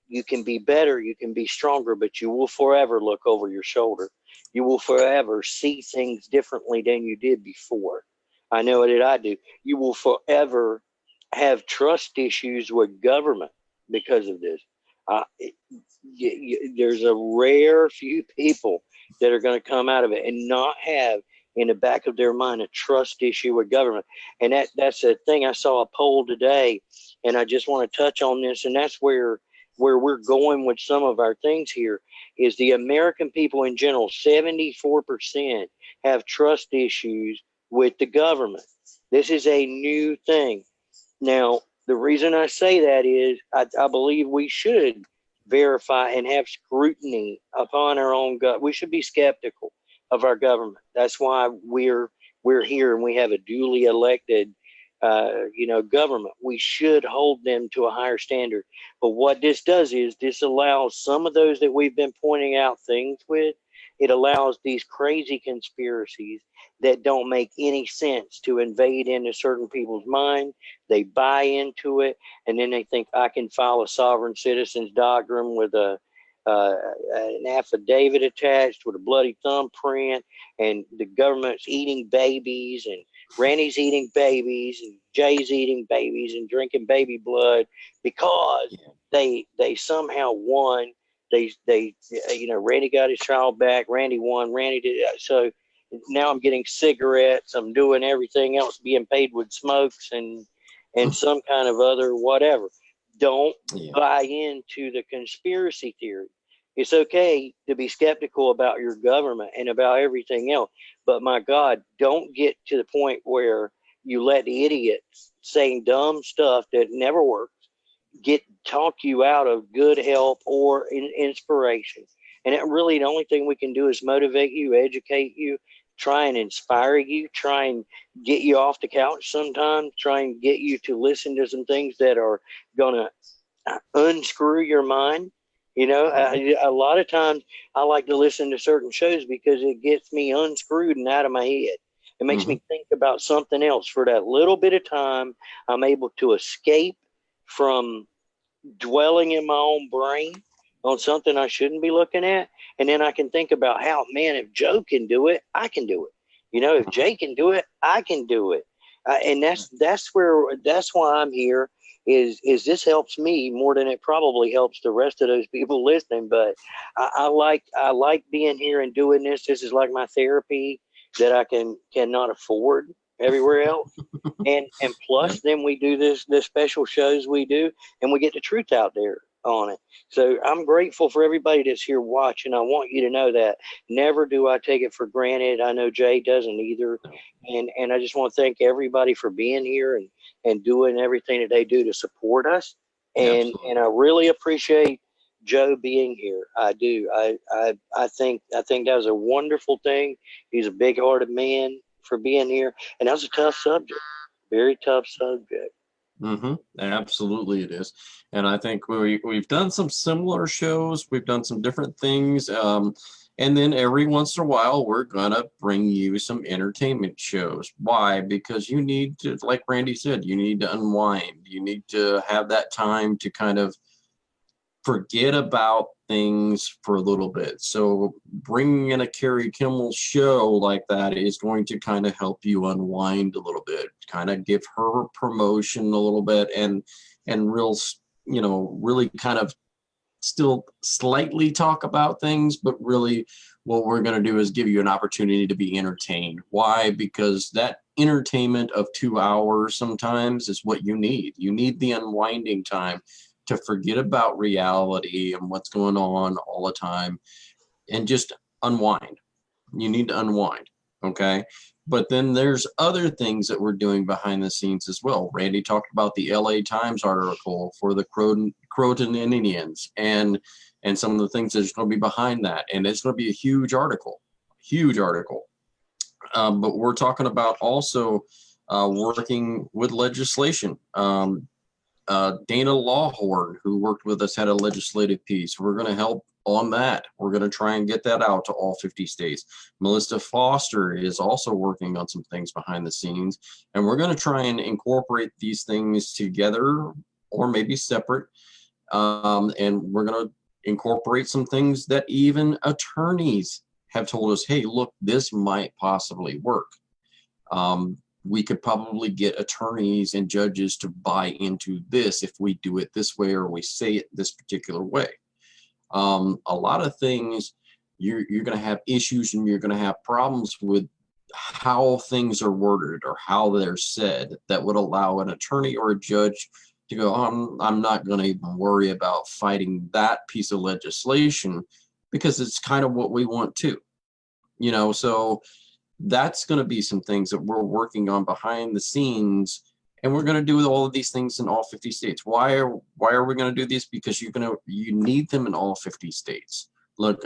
You can be better, you can be stronger, but you will forever look over your shoulder. You will forever see things differently than you did before. I know that I do. You will forever have trust issues with government because of this. There's a rare few people that are going to come out of it and not have in the back of their mind a trust issue with government. And that's a thing. I saw a poll today, and I just want to touch on this, and that's where we're going with some of our things here, is the American people in general, 74% have trust issues with the government. This is a new thing. Now, the reason I say that is I believe we should verify and have scrutiny upon our own government. We should be skeptical of our government. That's why we're here, and we have a duly elected government. We should hold them to a higher standard. But what this does is this allows some of those that we've been pointing out things with, it allows these crazy conspiracies that don't make any sense to invade into certain people's mind. They buy into it, and then they think I can file a sovereign citizen's doctrine with an affidavit attached with a bloody thumbprint, and the government's eating babies, and Randy's eating babies, and Jay's eating babies and drinking baby blood because they somehow won. Randy got his child back. Randy won. Randy did. So now I'm getting cigarettes. I'm doing everything else, being paid with smokes and some kind of other whatever. Don't buy into the conspiracy theory. It's okay to be skeptical about your government and about everything else. But my God, don't get to the point where you let the idiots saying dumb stuff that never works talk you out of good help or inspiration. And it really, the only thing we can do is motivate you, educate you, try and inspire you, try and get you off the couch sometimes, try and get you to listen to some things that are going to unscrew your mind. You know, a lot of times I like to listen to certain shows because it gets me unscrewed and out of my head. It makes me think about something else for that little bit of time. I'm able to escape from dwelling in my own brain on something I shouldn't be looking at. And then I can think about how, man, if Joe can do it, I can do it. You know, if Jay can do it, I can do it. And that's why I'm here is this helps me more than it probably helps the rest of those people listening. But I like being here and doing this. This is like my therapy that I cannot afford everywhere else. And plus then we do this special shows we do, and we get the truth out there on it. So I'm grateful for everybody that's here watching. I want you to know that never do I take it for granted. I know Jay doesn't either. And I just want to thank everybody for being here and doing everything that they do to support us. And I really appreciate Joe being here. I do. I think that was a wonderful thing. He's a big hearted man for being here. And that was a tough subject. Very tough subject. Absolutely it is. And I think we've done some similar shows. We've done some different things. And then every once in a while, we're going to bring you some entertainment shows. Why? Because you need to, like Randy said, you need to unwind. You need to have that time to kind of forget about things for a little bit. So bringing in a Carrie Kimmel show like that is going to kind of help you unwind a little bit, kind of give her promotion a little bit, and really kind of still slightly talk about things, but really what we're going to do is give you an opportunity to be entertained. Why? Because that entertainment of 2 hours sometimes is what you need. You need the unwinding time to forget about reality and what's going on all the time and just unwind. You need to unwind, okay? But then there's other things that we're doing behind the scenes as well. Randy talked about the LA Times article for the Croton Indians and some of the things that's going to be behind that. And it's going to be a huge article. But we're talking about also working with legislation. Dana Lawhorn, who worked with us, had a legislative piece. We're going to help on that. We're going to try and get that out to all 50 states. Melissa Foster is also working on some things behind the scenes, and we're going to try and incorporate these things together or maybe separate. And we're going to incorporate some things that even attorneys have told us, hey, look, this might possibly work. We could probably get attorneys and judges to buy into this if we do it this way or we say it this particular way. A lot of things you're going to have issues and you're going to have problems with how things are worded or how they're said that would allow an attorney or a judge to go, I'm not going to even worry about fighting that piece of legislation because it's kind of what we want too. So that's going to be some things that we're working on behind the scenes, and we're going to do all of these things in all 50 states. Why are we going to do this? Because you need them in all 50 states. Look,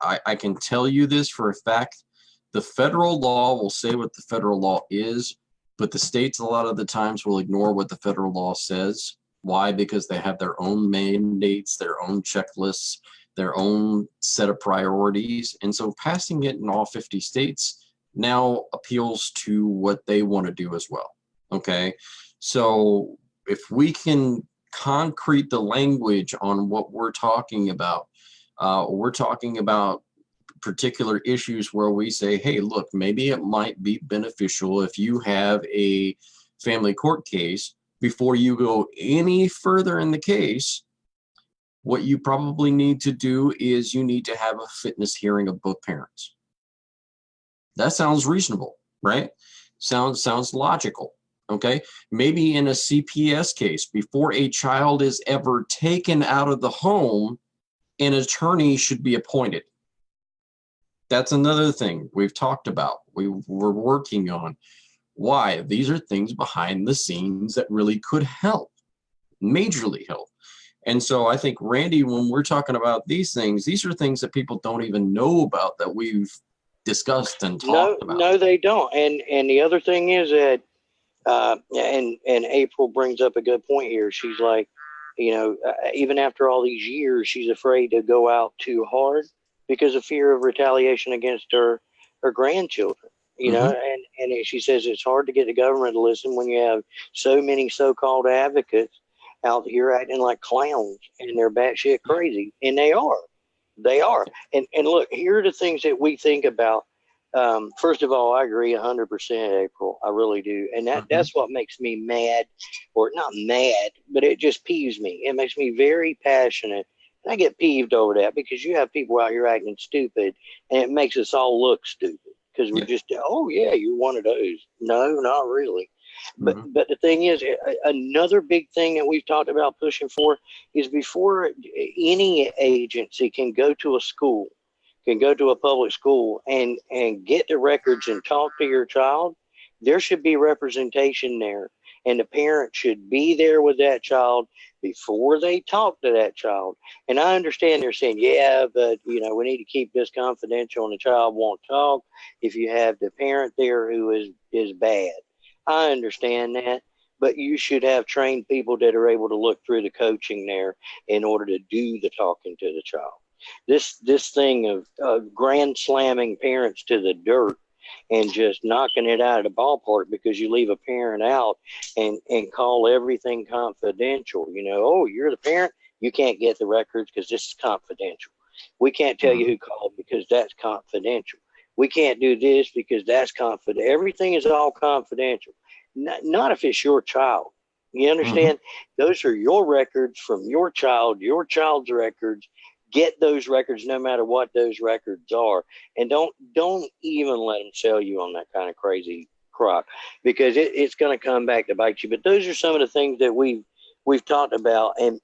I can tell you this for a fact. The federal law will say what the federal law is, but the states a lot of the times will ignore what the federal law says. Why? Because they have their own mandates, their own checklists, their own set of priorities. And so passing it in all 50 states now appeals to what they want to do as well. Okay. So if we can concrete the language on what we're talking about particular issues where we say, hey, look, maybe it might be beneficial if you have a family court case, before you go any further in the case, what you probably need to do is you need to have a fitness hearing of both parents. That sounds reasonable, right? Sounds logical. Okay. Maybe in a CPS case, before a child is ever taken out of the home, an attorney should be appointed. That's another thing we've talked about. We're working on. Why? These are things behind the scenes that really could help. majorly held. And so I think, Randy, when we're talking about these things, these are things that people don't even know about that we've discussed and talked about. No, they don't. And the other thing is that, and April brings up a good point here. She's like, even after all these years, she's afraid to go out too hard because of fear of retaliation against her grandchildren. And she says it's hard to get the government to listen when you have so many so-called advocates out here acting like clowns, and they're batshit crazy, and they are. And look, here are the things that we think about. First of all, I agree 100%, April. I really do. And that's what makes me mad, or not mad, but it just peeves me. It makes me very passionate. And I get peeved over that because you have people out here acting stupid, and it makes us all look stupid because we're just, oh yeah, you're one of those. No, not really. But the thing is, another big thing that we've talked about pushing for is before any agency can go to a school, can go to a public school and get the records and talk to your child, there should be representation there. And the parent should be there with that child before they talk to that child. And I understand they're saying, yeah, but, we need to keep this confidential and the child won't talk if you have the parent there who is bad. I understand that. But you should have trained people that are able to look through the coaching there in order to do the talking to the child. This thing of grand slamming parents to the dirt and just knocking it out of the ballpark because you leave a parent out and call everything confidential. Oh, you're the parent, you can't get the records because this is confidential. We can't tell you who called because that's confidential. We can't do this because that's confidential. Everything is all confidential. Not if it's your child. You understand? Those are your records from your child's records. Get those records no matter what those records are. And don't even let them sell you on that kind of crazy crock, because it's going to come back to bite you. But those are some of the things that we've talked about and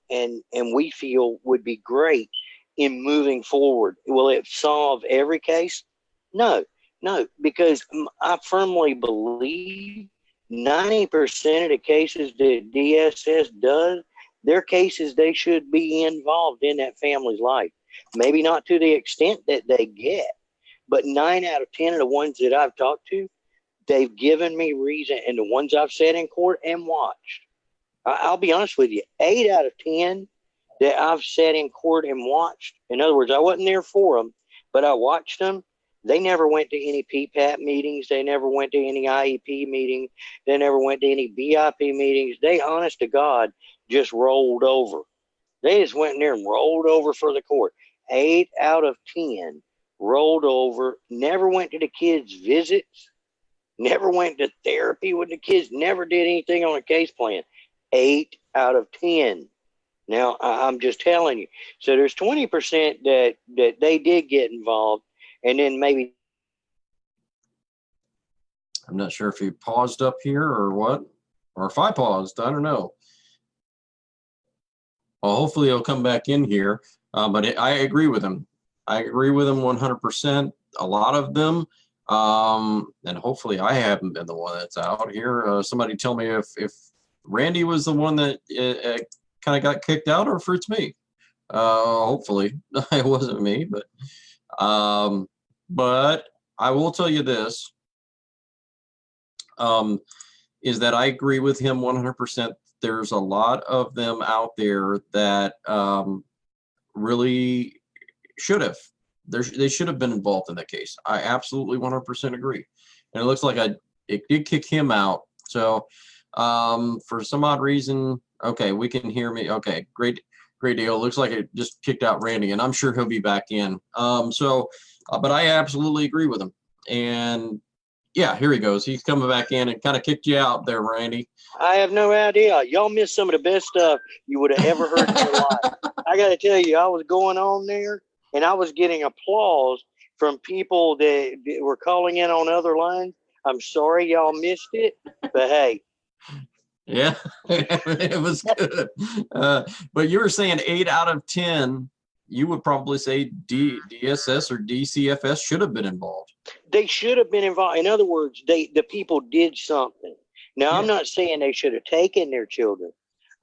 we feel would be great in moving forward. Will it solve every case? No, because I firmly believe 90% of the cases that DSS does, they're cases they should be involved in that family's life. Maybe not to the extent that they get, but 9 out of 10 of the ones that I've talked to, they've given me reason. And the ones I've sat in court and watched, I'll be honest with you, 8 out of 10 that I've sat in court and watched, in other words, I wasn't there for them, but I watched them. They never went to any PPAP meetings. They never went to any IEP meeting. They never went to any BIP meetings. They, honest to God, just rolled over. They just went in there and rolled over for the court. 8 out of 10 rolled over, never went to the kids' visits, never went to therapy with the kids, never did anything on a case plan. 8 out of 10. Now, I'm just telling you. So there's 20% that they did get involved. And then maybe, I'm not sure if he paused up here or what, or if I paused, I don't know. Well, hopefully he'll come back in here, but I agree with him. I agree with him 100%. A lot of them, and hopefully I haven't been the one that's out here. Somebody tell me if Randy was the one that kind of got kicked out, or if it's me. Hopefully it wasn't me, but I will tell you this, is that I agree with him 100%. There's a lot of them out there that really should have. They should have been involved in that case. I absolutely 100% agree. And it looks like it did kick him out. So for some odd reason, okay, we can hear me. Okay, great deal. Looks like it just kicked out Randy, and I'm sure he'll be back in. But I absolutely agree with him. And yeah, here he goes. He's coming back in and kind of kicked you out there, Randy. I have no idea. Y'all missed some of the best stuff you would have ever heard in your life. I got to tell you, I was going on there, and I was getting applause from people that were calling in on other lines. I'm sorry y'all missed it, but hey. Yeah, it was good. But you were saying 8 out of 10. You would probably say DSS or DCFS should have been involved. They should have been involved. In other words, the people did something. Now, yeah. I'm not saying they should have taken their children.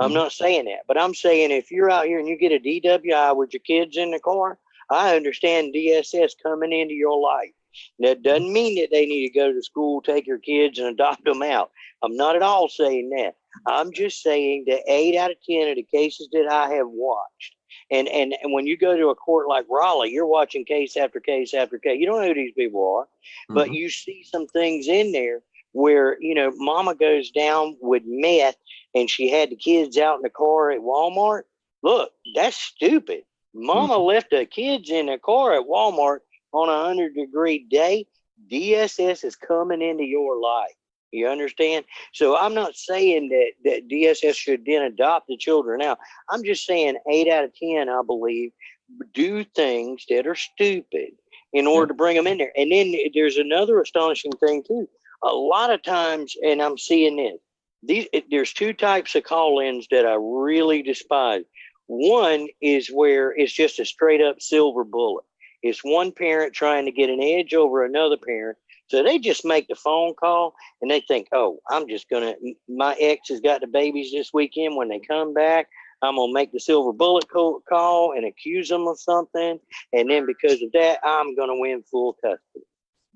I'm not saying that, but I'm saying if you're out here and you get a DWI with your kids in the car, I understand DSS coming into your life. That doesn't mean that they need to go to school, take your kids, and adopt them out. I'm not at all saying that. I'm just saying that 8 out of 10 of the cases that I have watched, and when you go to a court like Raleigh, you're watching case after case after case. You don't know who these people are, but you see some things in there where, you know, mama goes down with meth and she had the kids out in the car at Walmart. Look, that's stupid. Mama left the kids in the car at Walmart on a 100-degree day. DSS is coming into your life. You understand? So I'm not saying that DSS should then adopt the children out. I'm just saying 8 out of 10, I believe, do things that are stupid in order to bring them in there. And then there's another astonishing thing too. A lot of times, and I'm seeing this, there's 2 types of call-ins that I really despise. One is where it's just a straight up silver bullet. It's one parent trying to get an edge over another parent. So they just make the phone call and they think, oh, my ex has got the babies this weekend. When they come back, I'm going to make the silver bullet call and accuse them of something. And then because of that, I'm going to win full custody.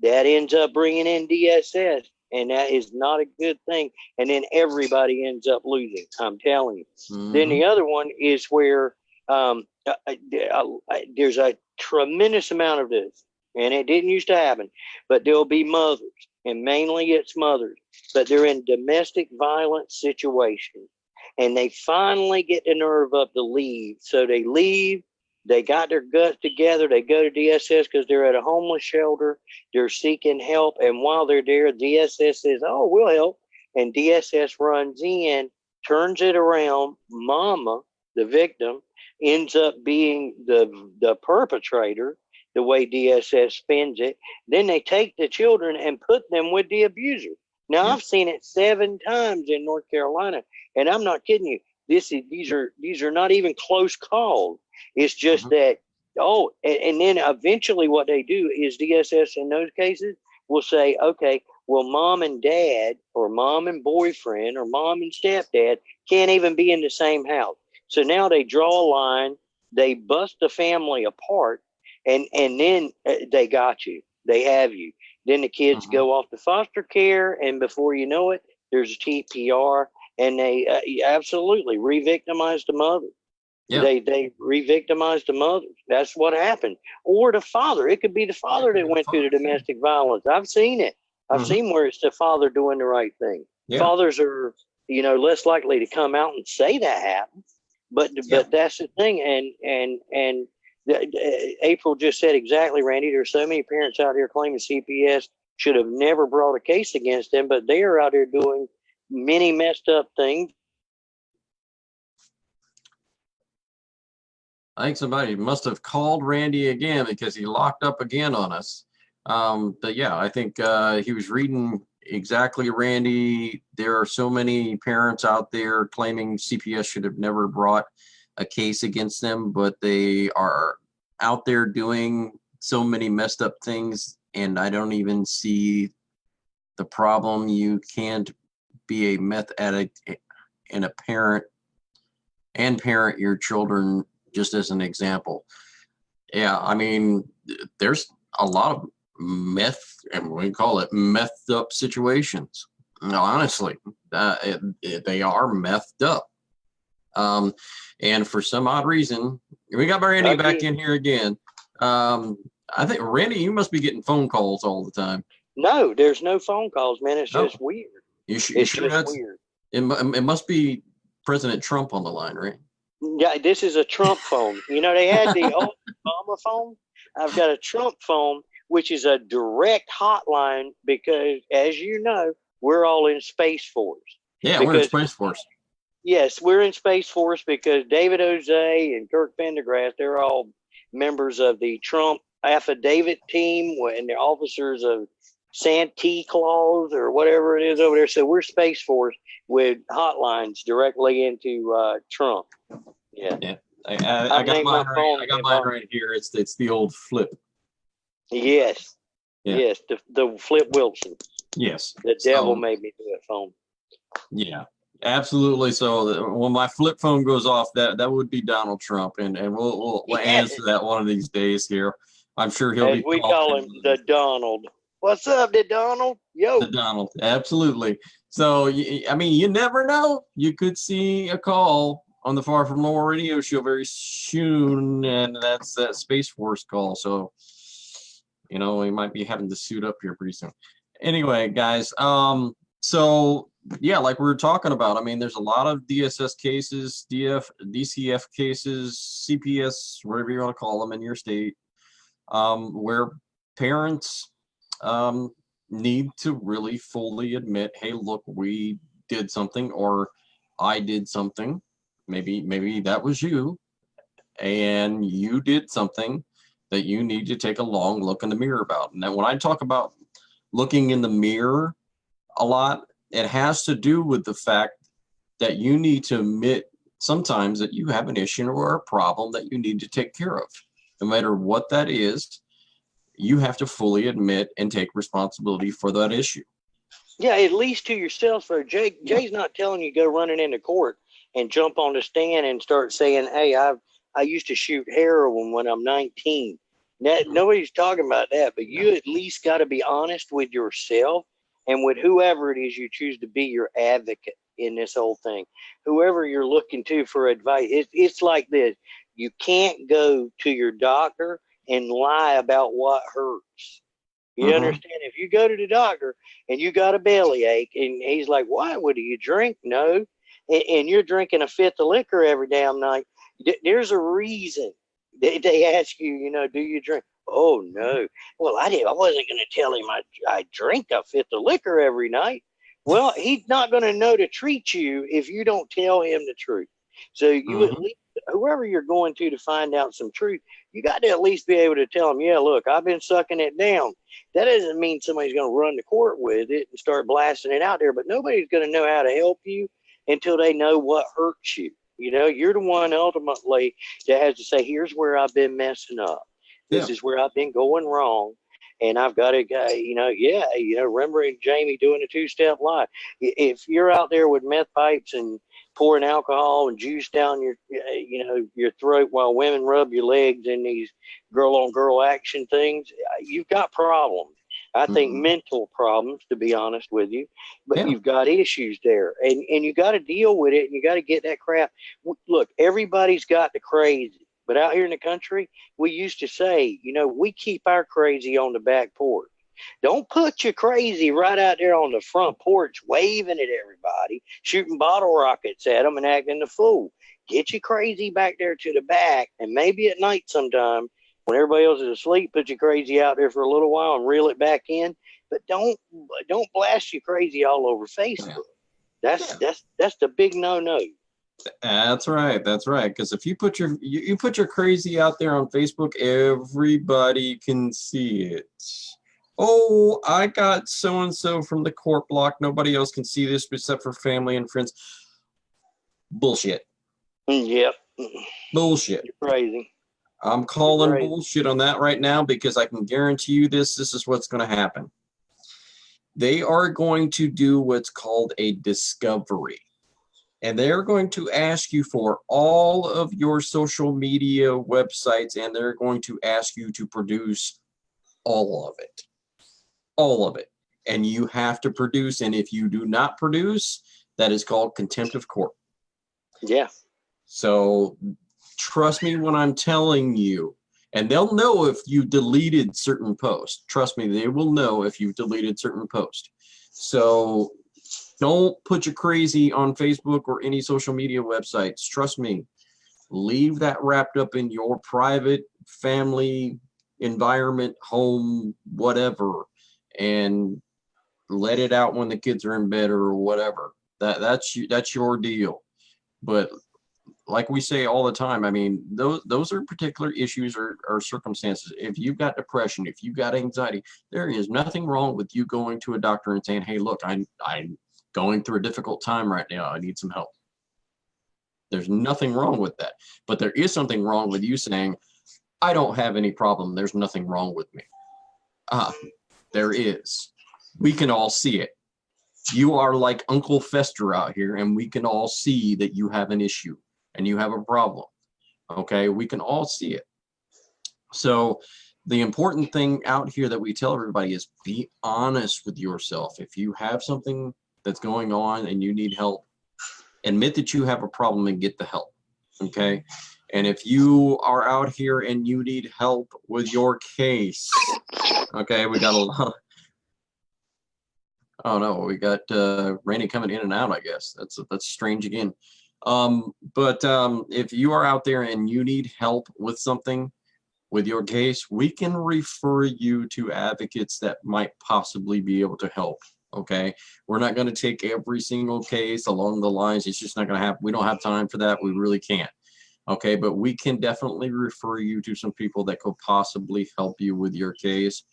That ends up bringing in DSS, and that is not a good thing. And then everybody ends up losing, I'm telling you. Then the other one is where there's a tremendous amount of this, and it didn't used to happen, but there'll be mothers, and mainly it's mothers, but they're in domestic violence situations, and they finally get the nerve up to leave. So they leave. They got their guts together. They go to DSS because they're at a homeless shelter. They're seeking help. And while they're there, DSS says, oh, we'll help. And DSS runs in, turns it around. Mama, the victim, ends up being the perpetrator, the way DSS spins it. Then they take the children and put them with the abuser. Now, I've seen it 7 times in North Carolina, and I'm not kidding you. These are not even close calls. It's just that, and then eventually what they do is DSS in those cases will say, okay, well, mom and dad or mom and boyfriend or mom and stepdad can't even be in the same house. So now they draw a line, they bust the family apart, and then they got you. They have you. Then the kids go off to foster care, and before you know it, there's TPR, and they absolutely re-victimize the mother. Yeah. They re-victimize the mother. That's what happened. Or the father. It could be the father that went through the domestic violence. I've seen it. I've seen where it's the father doing the right thing. Yeah. Fathers are, less likely to come out and say that happened. But that's the thing. And April just said exactly, Randy. There's so many parents out here claiming CPS should have never brought a case against them, but they are out there doing many messed up things. I think somebody must have called Randy again because he locked up again on us. But yeah, I think he was reading exactly, Randy. There are so many parents out there claiming CPS should have never brought a case against them, but they are out there doing so many messed up things, and I don't even see the problem. You can't be a meth addict and a parent your children, just as an example. Yeah, I mean, there's a lot of meth, and we call it methed up situations. No, honestly, they are methed up. And for some odd reason, we got Randy back in here again. I think, Randy, you must be getting phone calls all the time. No, there's no phone calls, man. It's just weird. It's just weird. It must be President Trump on the line, right? Yeah, this is a Trump phone. They had the old Obama phone. I've got a Trump phone, which is a direct hotline because, as you know, we're all in Space Force. Yeah, we're in Space Force. Yes, we're in Space Force because David Ozay and Kirk Pendergrass, they're all members of the Trump affidavit team and they're officers of Santa Claus or whatever it is over there. So we're Space Force with hotlines directly into Trump. Yeah. I got mine right. I got mine right here. It's the old Flip. Yes. Yeah. Yes. The Flip Wilson. Yes. The devil made me do that phone. Yeah. Absolutely. So when my flip phone goes off, that would be Donald Trump, and we'll answer that one of these days here. I'm sure he'll As be we call him, talking the Donald. What's up, the Donald? Yo. to Donald. Absolutely. So I mean, you never know. You could see a call on the Far From Normal radio show very soon, and that's that Space Force call. So we might be having to suit up here pretty soon. Anyway, guys, so yeah, like we were talking about, I mean, there's a lot of DSS cases, DCF cases, CPS, whatever you want to call them in your state, where parents need to really fully admit, hey, look, we did something, or I did something. Maybe that was you, and you did something that you need to take a long look in the mirror about. And then when I talk about looking in the mirror a lot, it has to do with the fact that you need to admit sometimes that you have an issue or a problem that you need to take care of. No matter what that is, you have to fully admit and take responsibility for that issue. Yeah, at least to yourself. For Jay's not telling you go running into court and jump on the stand and start saying, "Hey, I used to shoot heroin when I'm 19." Nobody's talking about that, but you at least got to be honest with yourself and with whoever it is you choose to be your advocate in this whole thing. Whoever you're looking to for advice, it's like this: you can't go to your doctor and lie about what hurts. You understand? If you go to the doctor and you got a bellyache and he's like, "Why? What do you drink?" No. And you're drinking a fifth of liquor every damn night. There's a reason. They ask you, do you drink? Oh, no. Well, I wasn't going to tell him I drink a fifth of liquor every night. Well, he's not going to know to treat you if you don't tell him the truth. So you at least, whoever you're going to find out some truth, you got to at least be able to tell them, yeah, look, I've been sucking it down. That doesn't mean somebody's going to run to court with it and start blasting it out there, but nobody's going to know how to help you until they know what hurts you. You're the one ultimately that has to say, here's where I've been messing up. This is where I've been going wrong. And I've got to go, remembering Jamie doing a two-step lie. If you're out there with meth pipes and pouring alcohol and juice down your throat while women rub your legs in these girl-on-girl action things, you've got problems. I think mental problems, to be honest with you, but you've got issues there, and you got to deal with it, and you got to get that crap. Look, everybody's got the crazy, but out here in the country, we used to say, we keep our crazy on the back porch. Don't put your crazy right out there on the front porch, waving at everybody, shooting bottle rockets at them and acting the fool. Get your crazy back there to the back, and maybe at night sometime, when everybody else is asleep, put your crazy out there for a little while and reel it back in. But don't blast your crazy all over Facebook. That's the big no-no. That's right. That's right. Because if you put your crazy out there on Facebook, everybody can see it. Oh, I got so and so from the court block. Nobody else can see this except for family and friends. Bullshit. Yep. Bullshit. You're crazy. I'm calling bullshit on that right now, because I can guarantee you this is what's going to happen. They are going to do what's called a discovery. And they're going to ask you for all of your social media websites, and they're going to ask you to produce all of it. All of it. And you have to produce. And if you do not produce, that is called contempt of court. Yeah. So trust me when I'm telling you. And they'll know if you deleted certain posts. Trust me, they will know if you've deleted certain posts. So don't put your crazy on Facebook or any social media websites. Trust me. Leave that wrapped up in your private family environment, home, whatever, and let it out when the kids are in bed or whatever. That's your deal. But like we say all the time, I mean, those are particular issues or circumstances. If you've got depression, if you've got anxiety, there is nothing wrong with you going to a doctor and saying, hey, look, I'm going through a difficult time right now. I need some help. There's nothing wrong with that. But there is something wrong with you saying, I don't have any problem. There's nothing wrong with me. There is. We can all see it. You are like Uncle Fester out here, and we can all see that you have an issue and you have a problem. Okay, we can all see it. So the important thing out here that we tell everybody is be honest with yourself. If you have something that's going on and you need help, admit that you have a problem and get the help. Okay. And if you are out here and you need help with your case, okay, we got a lot of, oh no, we got Randy coming in and out, I guess. That's strange again. But if you are out there and you need help with something, with your case, we can refer you to advocates that might possibly be able to help. Okay, we're not going to take every single case along the lines. It's just not going to happen. We don't have time for that. We really can't. Okay, but we can definitely refer you to some people that could possibly help you with your case.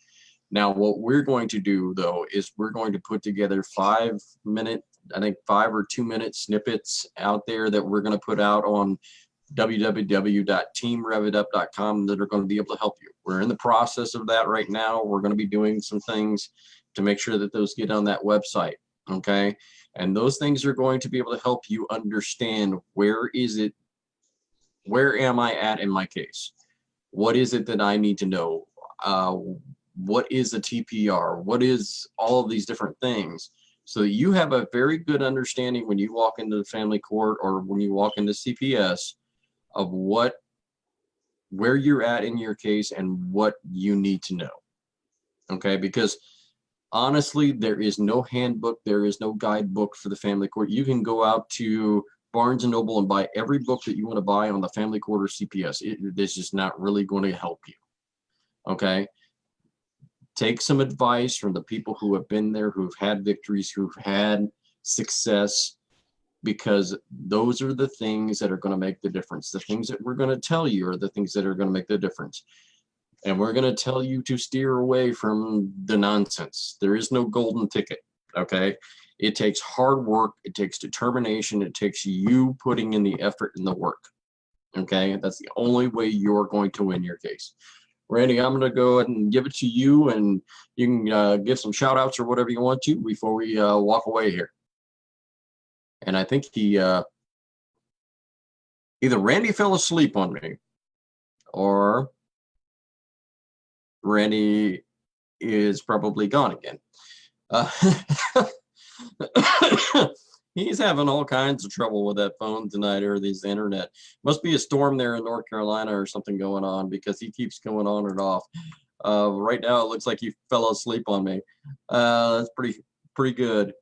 Now, what we're going to do though is we're going to put together 5-minute, I think 5 or 2-minute snippets out there that we're going to put out on www.teamrevitup.com that are going to be able to help you. We're in the process of that right now. We're going to be doing some things to make sure that those get on that website. Okay. And those things are going to be able to help you understand where am I at in my case? What is it that I need to know? What is a TPR? What is all of these different things? So that you have a very good understanding when you walk into the family court or when you walk into CPS of where you're at in your case and what you need to know. Okay, because honestly, there is no handbook, there is no guidebook for the family court. You can go out to Barnes and Noble and buy every book that you want to buy on the family court or CPS. This is not really going to help you. Okay, take some advice from the people who have been there, who've had victories, who've had success, because those are the things that are going to make the difference. The things that we're going to tell you are the things that are going to make the difference. And we're going to tell you to steer away from the nonsense. There is no golden ticket, okay? It takes hard work. It takes determination. It takes you putting in the effort and the work, okay? That's the only way you're going to win your case. Randy, I'm going to go ahead and give it to you, and you can give some shout outs or whatever you want to before we walk away here. And I think he either Randy fell asleep on me or Randy is probably gone again. He's having all kinds of trouble with that phone tonight or this internet. Must be a storm there in North Carolina or something going on because he keeps going on and off. Right now it looks like he fell asleep on me. That's pretty good.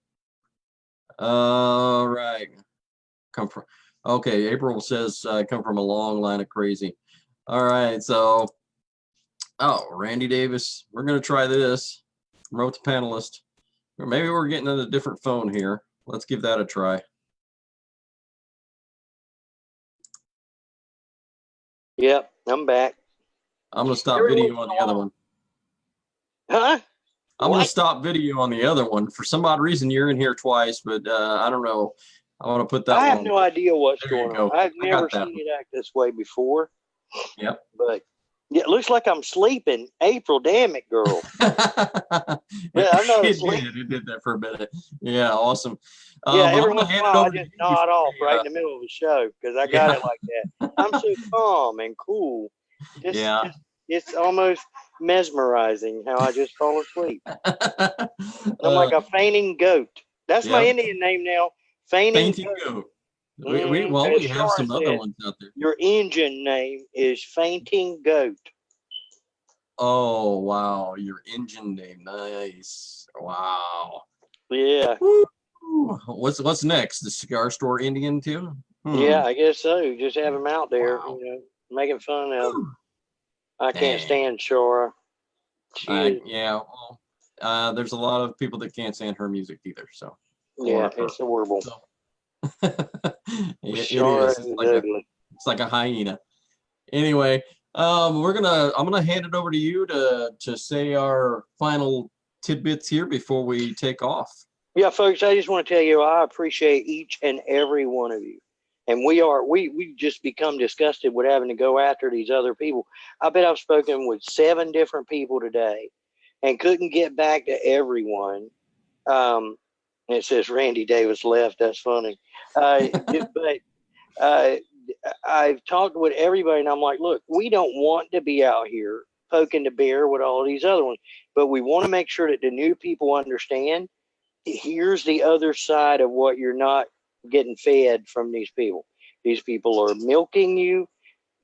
All right. Okay, April says I come from a long line of crazy. All right, so Randy Davis, we're gonna try this. Promote the panelist. Or maybe we're getting on a different phone here. Let's give that a try. Yep, I'm back. I'm gonna stop video on the other one. Huh? I'm gonna stop video on the other one. For some odd reason, you're in here twice, but I don't know. I want to put that I have one. no idea what's There you going go. on. I've I never got that seen it act this way before. Yep. But yeah, it looks like I'm sleeping. April, damn it, girl. Yeah, I'm not asleep. It did that for a minute. Yeah, awesome. Yeah, I'm every gonna once in a hand it while I over to just you nod for off the, right in the middle of the show because I got it like that. I'm so calm and cool. It's almost mesmerizing how I just fall asleep. I'm like a fainting goat. That's my Indian name now. Fainting goat. We have some other ones out there. Your engine name is Fainting Goat. Oh wow, your engine name, nice. Wow. Yeah. Woo. What's next? The cigar store Indian too? Yeah, I guess so. Just have him out there, Wow. making fun of. I can't stand Shora. Yeah, well, there's a lot of people that can't stand her music either. So yeah, it's horrible. So. it Shora is. is ugly. It's like a hyena. Anyway, I'm gonna hand it over to you to say our final tidbits here before we take off. Yeah, folks, I just want to tell you I appreciate each and every one of you. And we just become disgusted with having to go after these other people. I bet I've spoken with 7 different people today and couldn't get back to everyone. And it says Randy Davis left. That's funny. But uh, I've talked with everybody, and I'm like, look, we don't want to be out here poking the bear with all these other ones, but we want to make sure that the new people understand. Here's the other side of what you're not getting fed from these people. These people are milking you.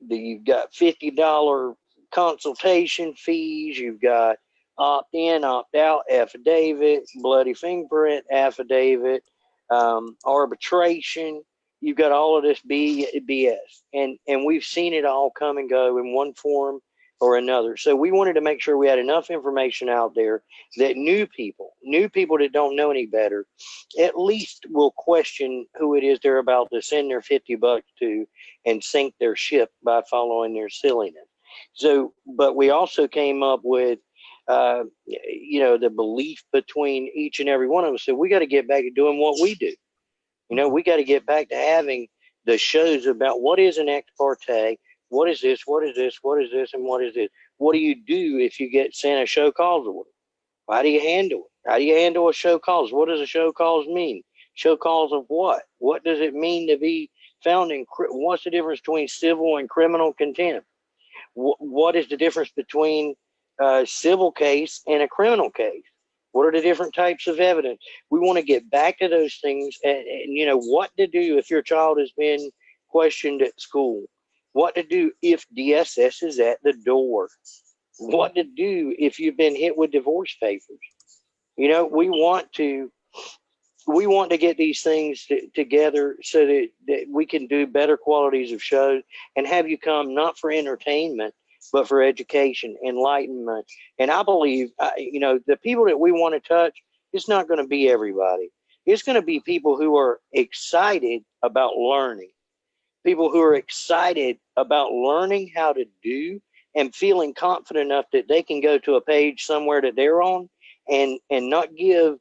You've got $50 consultation fees. You've got opt in, opt out affidavit, bloody fingerprint affidavit, arbitration. You've got all of this BS, and we've seen it all come and go in one form or another. So we wanted to make sure we had enough information out there that new people that don't know any better, at least will question who it is they're about to send their $50 to and sink their ship by following their silliness. So, but we also came up with, the belief between each and every one of us. So we got to get back to doing what we do. We got to get back to having the shows about what is an ex parte, what is this, what is this, what is this, and what is this. What do you do if you get sent a show cause order? How do you handle it? How do you handle a show cause? What does a show cause mean? Show cause of what? What does it mean to be found in? What's the difference between civil and criminal contempt? What is the difference between a civil case and a criminal case? What are the different types of evidence? We want to get back to those things, and what to do if your child has been questioned at school. What to do if DSS is at the door. What to do if you've been hit with divorce papers. We want to get these things together so that we can do better qualities of shows and have you come not for entertainment, but for education, enlightenment. And I believe, the people that we want to touch, it's not going to be everybody. It's going to be people who are excited about learning, people who are excited about learning how to do and feeling confident enough that they can go to a page somewhere that they're on and not give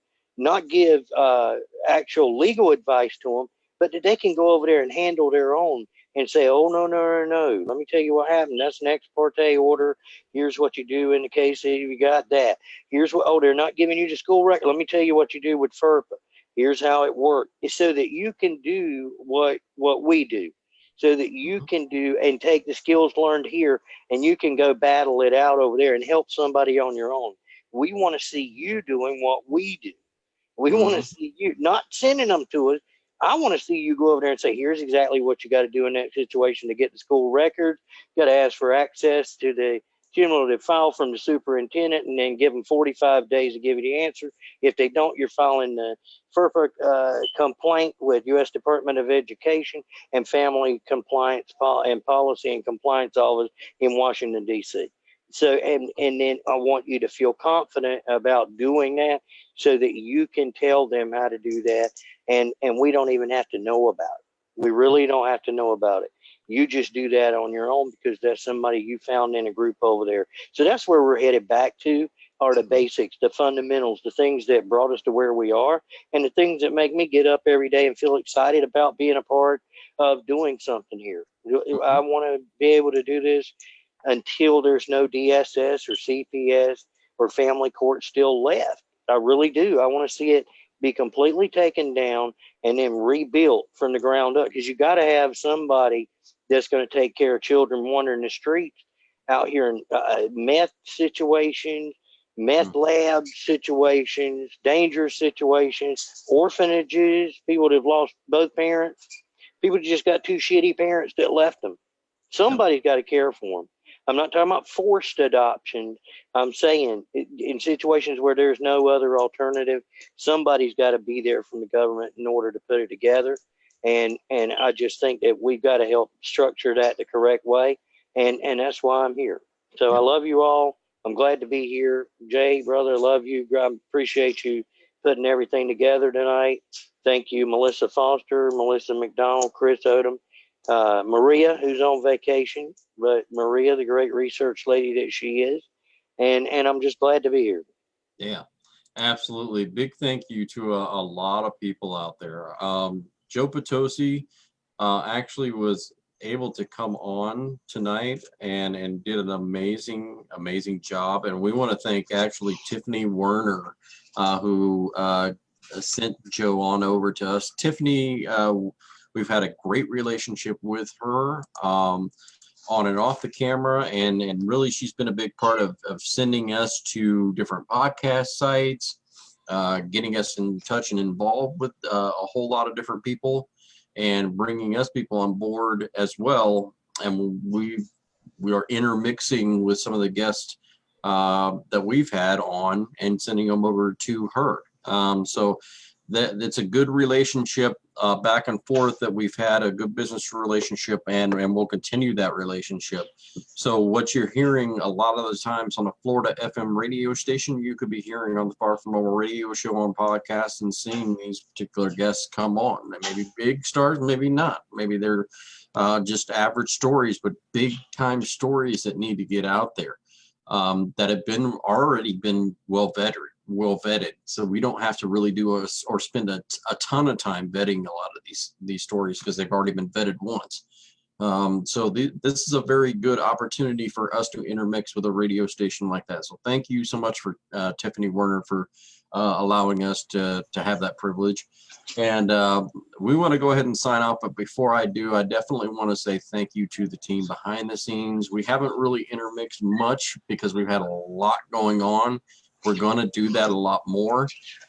actual legal advice to them, but that they can go over there and handle their own and say, oh, no, no, no, no. Let me tell you what happened. That's an ex parte order. Here's what you do in the case if you got that. Here's what, they're not giving you the school record. Let me tell you what you do with FERPA. Here's how it works. It's so that you can do what we do, so that you can do and take the skills learned here and you can go battle it out over there and help somebody on your own. We want to see you doing what we do. We want to see you not sending them to us. I want to see you go over there and say, here's exactly what you got to do in that situation to get the school records. You got to ask for access to the cumulative file from the superintendent and then give them 45 days to give you the answer. If they don't, you're filing the FERPA complaint with U.S. Department of Education and Family Compliance and Policy and Compliance Office in Washington, D.C. So, and then I want you to feel confident about doing that so that you can tell them how to do that. And we don't even have to know about it. We really don't have to know about it. You just do that on your own because that's somebody you found in a group over there. So that's where we're headed back to, are the basics, the fundamentals, the things that brought us to where we are, and the things that make me get up every day and feel excited about being a part of doing something here. I want to be able to do this until there's no DSS or CPS or family court still left. I really do. I want to see it be completely taken down and then rebuilt from the ground up, because you got to have somebody that's going to take care of children wandering the streets out here in meth situations, meth lab situations, dangerous situations, orphanages, people that have lost both parents, people that just got two shitty parents that left them. Somebody's got to care for them. I'm not talking about forced adoption. I'm saying in situations where there's no other alternative, somebody's got to be there from the government in order to put it together. And I just think that we've got to help structure that the correct way. And that's why I'm here. So I love you all. I'm glad to be here. Jay, brother, I love you. I appreciate you putting everything together tonight. Thank you, Melissa Foster, Melissa McDonald, Chris Odom. Maria, who's on vacation, but Maria, the great research lady that she is, and I'm just glad to be here. Yeah, absolutely. Big thank you to a lot of people out there. Joe Potosi actually was able to come on tonight and did an amazing job. And we want to thank actually Tiffany Werner, who sent Joe on over to us. Tiffany, we've had a great relationship with her on and off the camera, and really she's been a big part of sending us to different podcast sites, getting us in touch and involved with a whole lot of different people, and bringing us people on board as well. And we are intermixing with some of the guests that we've had on and sending them over to her. So it's a good relationship back and forth that we've had, a good business relationship, and we'll continue that relationship. So what you're hearing a lot of the times on a Florida FM radio station, you could be hearing on the Far From Home radio show on podcasts and seeing these particular guests come on. They may be big stars, maybe not. Maybe they're just average stories, but big time stories that need to get out there, that have already been well vetted. So we don't have to really do or spend a ton of time vetting a lot of these stories because they've already been vetted once. So this is a very good opportunity for us to intermix with a radio station like that. So thank you so much for Tiffany Werner for allowing us to have that privilege. And we want to go ahead and sign off. But before I do, I definitely want to say thank you to the team behind the scenes. We haven't really intermixed much because we've had a lot going on. We're going to do that a lot more.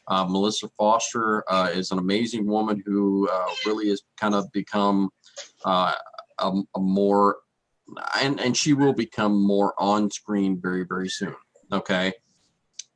Melissa Foster is an amazing woman who really has kind of become a more, and she will become more on screen very, very soon. Okay.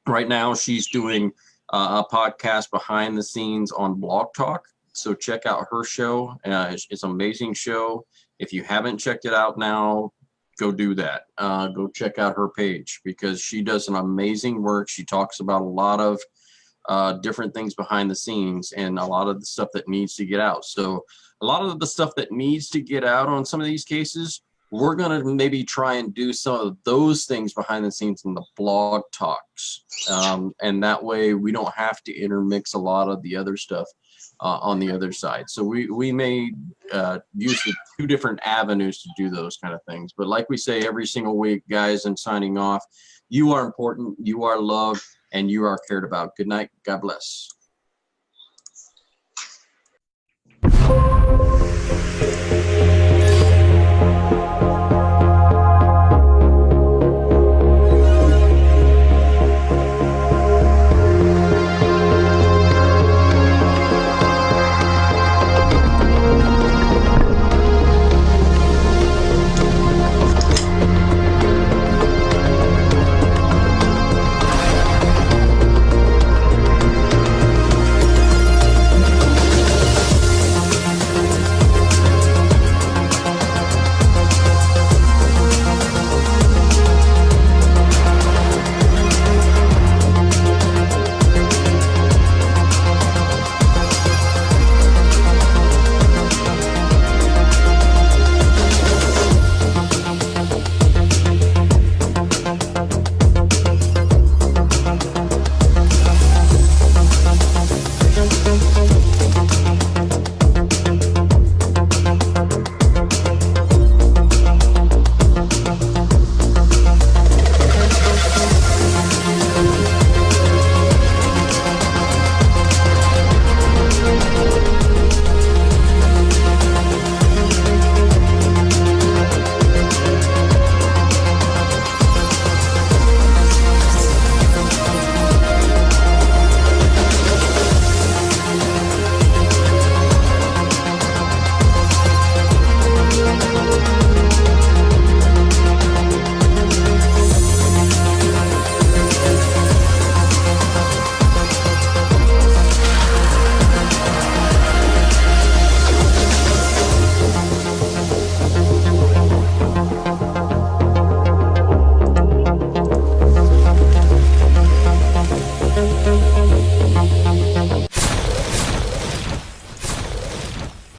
Right now, she's doing a podcast behind the scenes on Blog Talk. So check out her show. It's an amazing show. If you haven't checked it out now, go do that. Go check out her page because she does an amazing work. She talks about a lot of different things behind the scenes and a lot of the stuff that needs to get out. So a lot of the stuff that needs to get out on some of these cases, we're going to maybe try and do some of those things behind the scenes in the blog talks. And that way we don't have to intermix a lot of the other stuff on the other side. So we may use the two different avenues to do those kind of things. But like we say every single week, guys, and signing off, you are important, you are loved, and you are cared about. Good night. God bless.